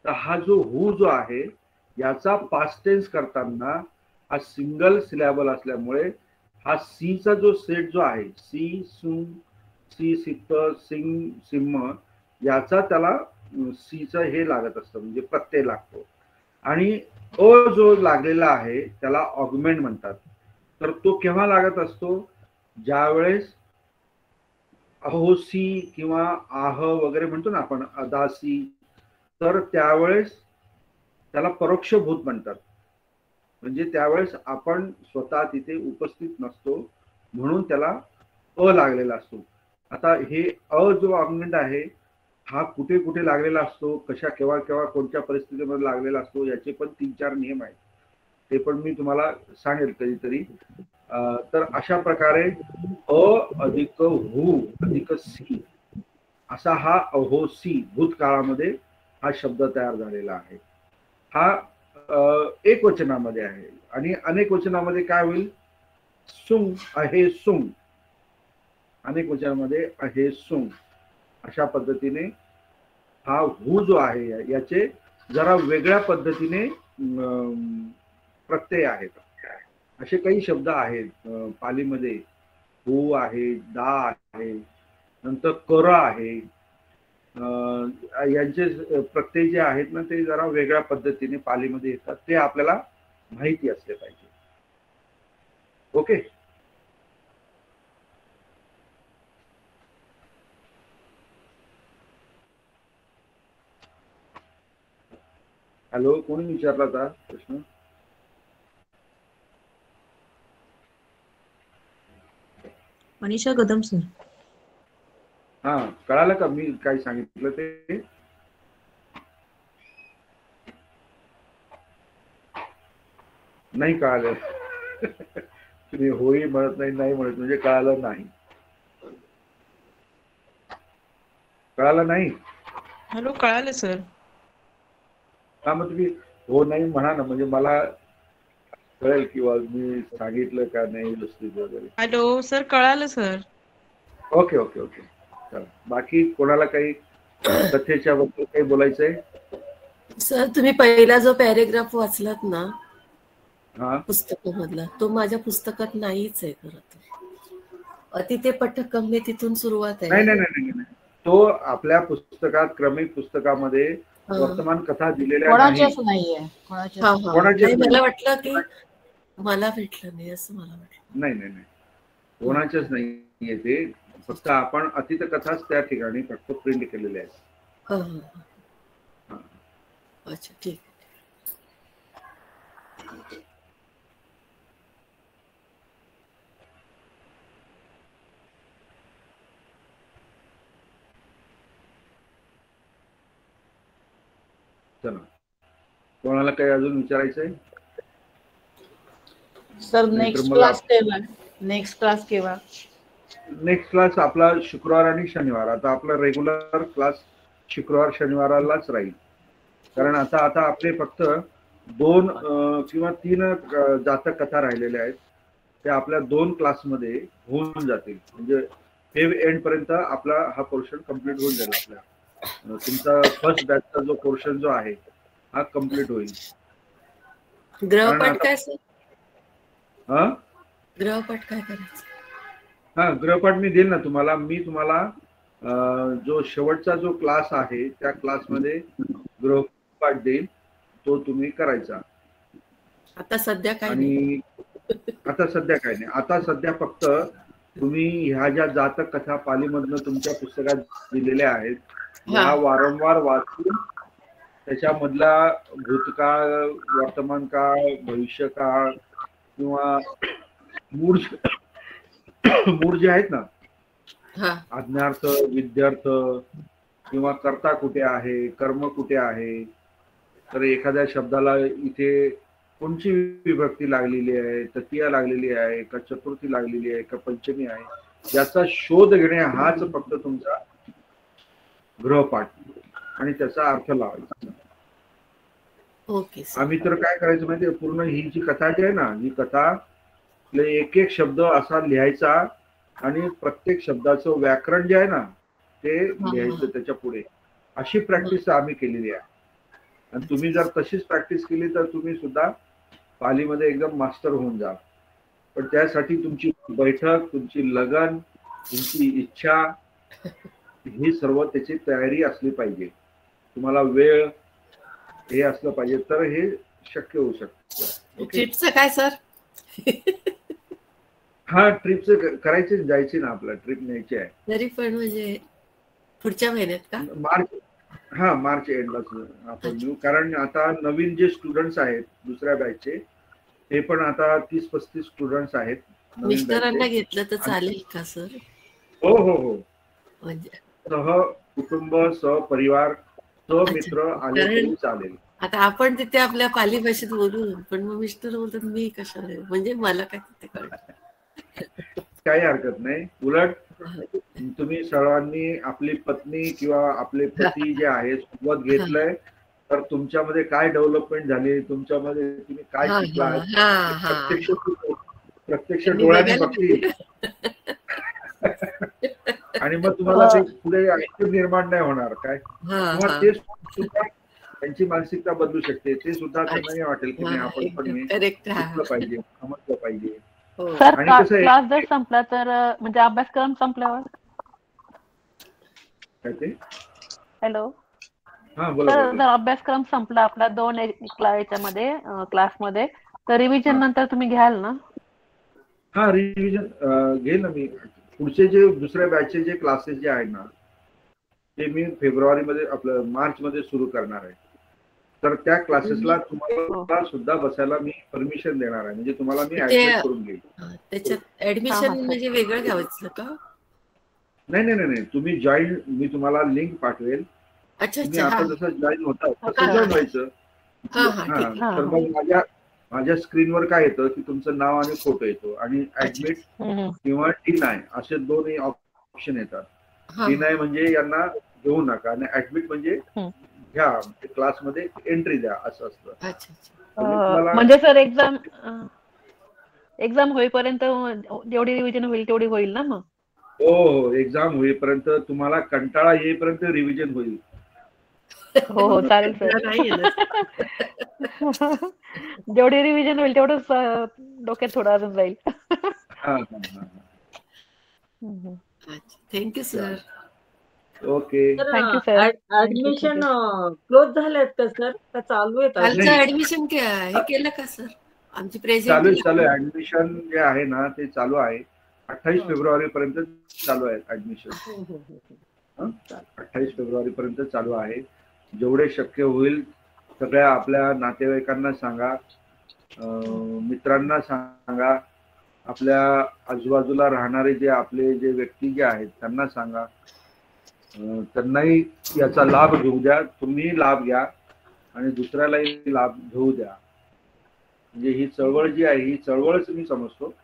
तर हा जो हू जो आहे याचा पास्ट टेन्स करताना हा सिंगल सिलॅबल असल्यामुळे हा सीचा जो सेट जो आहे, सी सुंग, सी सित्त, सिंग सिंह, याचा त्याला सीचं हे लागत असतं, म्हणजे प्रत्यय लागतो. आणि अ जो लागलेला आहे त्याला ऑगमेंट म्हणतात. तर तो केव्हा लागत असतो? ज्यावेळेस अहोसी किंवा आह वगैरे म्हणतो ना आपण, अदासी, तर त्यावेळेस त्याला परोक्ष भूत म्हणतात. म्हणजे त्यावेळेस आपण स्वतः तिथे उपस्थित नसतो म्हणून त्याला अ लागलेला असतो. आता हे अ जो ऑगमेंट आहे हा कुठे कुठे लागलेला असतो, कशा केव्हा केव्हा कोणत्या परिस्थितीमध्ये लागलेला असतो, याचे पण 3-4 नियम आहेत. ते पण मी तुम्हाला सांगेल कधीतरी. तर अशा प्रकारे अ अधिक हू अधिक सी असा हा अहोसी भूतकाळामध्ये हा शब्द तयार झालेला आहे. हा एक वचनामध्ये आहे. आणि अनेक वचनामध्ये काय होईल? सुंग आहे सुंग, अनेक वचनामध्ये आहे सुंग. अशा पद्धतीने हा हू जो आहे याचे जरा वेगळ्या पद्धतीने प्रत्यय आहेत. असे काही शब्द आहेत पालीमध्ये. हू आहे, दा आहे, नंतर कर आहे. यांचे प्रत्यय जे आहेत ना ते जरा वेगळ्या पद्धतीने पालीमध्ये येतात. ते आपल्याला माहिती असले पाहिजे. ओके. हॅलो, कोणी विचारला होता प्रश्न? मनीषा कदम सर. हा, कळालं का मी काय सांगितलं ते? नाही कळालं. तुम्ही होई म्हणत नाही म्हणत म्हणजे कळालं नाही. कळालं नाही? हॅलो, कळालं सर. हा, मग तुम्ही हो नाही म्हणा ना, म्हणजे मला कळेल किंवा मी सांगितलं का नाही व्यवस्थित वगैरे. हॅलो सर, कळालं सर. Okay okay okay. चला, बाकी कोणाला काही कथेच्या बद्दल काही बोलायचंय? सर तुम्ही पहिला जो पॅरेग्राफ वाचलात ना हा, पुस्तकामधला, तो माझ्या पुस्तकात नाहीच आहे खरं तर. तिथे पठ्यक्रमे तिथून सुरुवात आहे. नाही नाही नाही नाही, तो आपल्या पुस्तकात क्रमिक पुस्तकामध्ये वर्तमान कथा दिलेल्या नाहीये. मला वाटलं की मला भेटलं नाही असं मला वाटलं. नाही नाही नाही, कोणाच्याच नाहीये ते. फक्त आपण अतीत कथाच त्या ठिकाणी फक्त प्रिंट केलेल्या आहेत. अच्छा, ठीक. चला, कोणाला काही अजून विचारायचंय? सर नेक्स्ट क्लास केव्हा? नेक्स्ट क्लास आपला शुक्रवार आणि शनिवार. आता आपला रेग्युलर क्लास शुक्रवार शनिवारालाच राहील. कारण आता आपले फक्त 2 किंवा 3 जातक कथा राहिलेल्या आहेत. त्या आपल्या 2 क्लासमध्ये होऊन जातील. म्हणजे हे एंड पर्यंत आपला हा पोर्शन कम्प्लीट होऊन जाईल. आपल्या तुमचा फर्स्ट बॅचचा जो पोर्शन जो आहे हा कम्प्लीट होईल. ग्रहपाठ काय सर? ग्रहपाठ काय करायचं? हा, ग्रहपाठ मी देईल ना तुम्हाला. मी तुम्हाला जो शेवटचा जो क्लास आहे त्या क्लासमध्ये ग्रहपाठ देईल, तो तुम्ही करायचा. आता सध्या काय आणि आता सध्या काय नाही. आता सध्या फक्त तुम्ही ह्या ज्या जातक कथा पालीमधनं तुमच्या पुस्तकात दिलेल्या आहेत ह्या वारंवार वाचून त्याच्यामधला भूतकाळ, वर्तमान काळ, भविष्यकाळ किंवा मूळ जे आहेत ना, आज्ञार्थ, विद्यार्थ किंवा कर्ता कुठे आहे, कर्म कुठे आहे, तर एखाद्या शब्दाला इथे कोणची विभक्ती लागलेली आहे, तृतीया लागलेली आहे का, चतुर्थी लागलेली आहे का, पंचमी आहे, याचा शोध घेणे हाच फक्त तुमचा गृहपाठ आणि त्याचा अर्थ लावायचा. Okay sir. आम्ही तर काय करायचं माहितीये, पूर्ण ही जी कथा जी आहे ना, ही कथा एक एक शब्द असा लिहायचा आणि प्रत्येक शब्दाचं व्याकरण जे आहे ना ते लिहायचं त्याच्या पुढे. अशी प्रॅक्टिस आम्ही केलेली आहे. आणि तुम्ही जर तशीच प्रॅक्टिस केली तर तुम्ही सुद्धा पालीमध्ये एकदम मास्टर होऊन जा. पण त्यासाठी तुमची बैठक, तुमची लगन, तुमची इच्छा, ही सर्व त्याची तयारी असली पाहिजे. तुम्हाला वेळ हे असलं पाहिजे तर हे शक्य होऊ शकतं. ट्रिपचं काय सर? हा, ट्रिपचं करायचे, जायचे ना, आपला ट्रिप न्यायची आहे. तरी पण म्हणजे पुढच्या महिन्यात का? मार्च एंडलाच आपण नेऊ. कारण आता नवीन जे स्टुडंट्स आहेत दुसऱ्या बॅचचे, ते पण आता 30-35 स्टुडंट्स आहेत. मिस्टरांना घेतलं तर चालेल का सर? हो हो हो, म्हणजे सह कुटुंब, सहपरिवार, सहमित्र आले तरी चालेल. आता आपण तिथे आपल्या पाली भाषेत बोलू, पण मग मिस्टर बोलतात मी कशाला, म्हणजे मला काय तिथे कळत. काही हरकत नाही. उलट तुम्ही सर्वांनी आपली पत्नी किंवा आपले पती जे आहे सोबत घेतलंय, तर तुमच्यामध्ये काय डेव्हलपमेंट झाली, तुमच्यामध्ये तुम्ही काय शिकलात, प्रत्यक्ष डोळ्याने बघतील. आणि मग तुम्हाला ते पुढे ऐक्य निर्माण नाही होणार काय, किंवा ते सुद्धा त्यांची मानसिकता बदलू शकते. ते सुद्धा त्यांना वाटेल की नाही, आपण पण शिकलं पाहिजे, समजलं पाहिजे. सर क्लास जर संपला तर म्हणजे अभ्यासक्रम संपल्यावर काय ते? हॅलो बोला. सर, जर अभ्यासक्रम संपला आपला 2 याच्यामध्ये क्लासमध्ये, तर रिव्हिजन नंतर तुम्ही घ्याल ना? हा, रिव्हिजन घेईल ना मी. पुढचे जे दुसऱ्या बॅचचे जे क्लासेस जे आहेत ना, ते मी फेब्रुवारीमध्ये आपलं मार्चमध्ये सुरू करणार आहे. तर त्या क्लासेसला तुम्हाला सुद्धा बसायला मी परमिशन देणार आहे. म्हणजे तुम्हाला मी ऍडमिट करून घेईल. त्याच्यात ऍडमिशन म्हणजे वेगळं घ्यायचं का? नाही, तुम्ही जॉईन, मी तुम्हाला लिंक पाठवेल. तुम्ही आता जसं जॉईन होता तसं जॉईन व्हायचं. तर मग माझ्या स्क्रीनवर काय येतं की तुमचं नाव आणि फोटो येतो, आणि ऍडमिट किंवा डिनाय असे 2 ऑप्शन येतात. डिनाय म्हणजे यांना घेऊ नका, आणि ऍडमिट म्हणजे घ्या, क्लासमध्ये एंट्री द्या, असं असतं. म्हणजे सर एक्झाम होईपर्यंत जेवढी रिव्हिजन होईल तेवढी होईल ना मग? हो, एक्झाम होईपर्यंत, तुम्हाला कंटाळा येईपर्यंत रिव्हिजन होईल. हो चालेल सर. जेवढी रिव्हिजन होईल तेवढंच डोक्यात थोडं अजून जाईल. Thank you sir. Okay, thank you sir. Admission close झालेत का सर, का चालू आहेत? कालचं ऍडमिशन हे केलं का सर? आमची प्रेझेंट चालू आहे. ऍडमिशन जे आहे ना ते चालू आहे. 28 फेब्रुवारी पर्यंत चालू आहे ऍडमिशन. 28 फेब्रुवारी पर्यंत चालू आहे. जेवढे शक्य होईल सगळ्या आपल्या नातेवाईकांना सांगा, मित्रांना सांगा, आपल्या आजूबाजूला राहणारे जे आपले जे व्यक्ती जे आहेत त्यांना सांगा. त्यांनाही याचा लाभ घेऊ द्या. तुम्ही लाभ घ्या आणि दुसऱ्यालाही लाभ घेऊ द्या. म्हणजे ही चळवळ जी आहे, ही चळवळच मी समजतो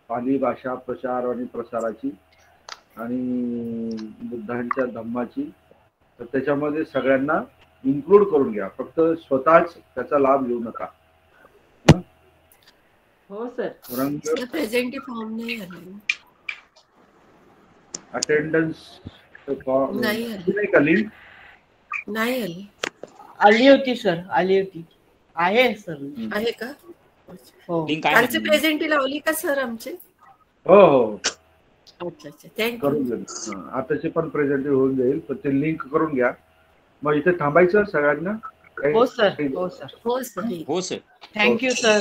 पाली भाषा प्रचार आणि प्रसाराची आणि बुद्धांच्या धम्माची. तर त्याच्यामध्ये सगळ्यांना इन्क्लूड करून घ्या. फक्त स्वतःच त्याचा लाभ घेऊ नका. हो सर. प्रेझेंट फॉर्म नाही आला, अटेंडन्स नाही का लिंक नाही आली. आली होती सर, आली होती. आहे सर. आहे का? हो. कालची प्रेझेंट लावली का सर आमचे? हो हो, अच्छा, थँक्यू. करून घेऊ. आताचे पण प्रेझेंट होऊन जाईल, पण ते लिंक करून घ्या. मग इथे थांबायचं सगळ्यांना. हो सर. हो सर. हो सर. Thank you sir.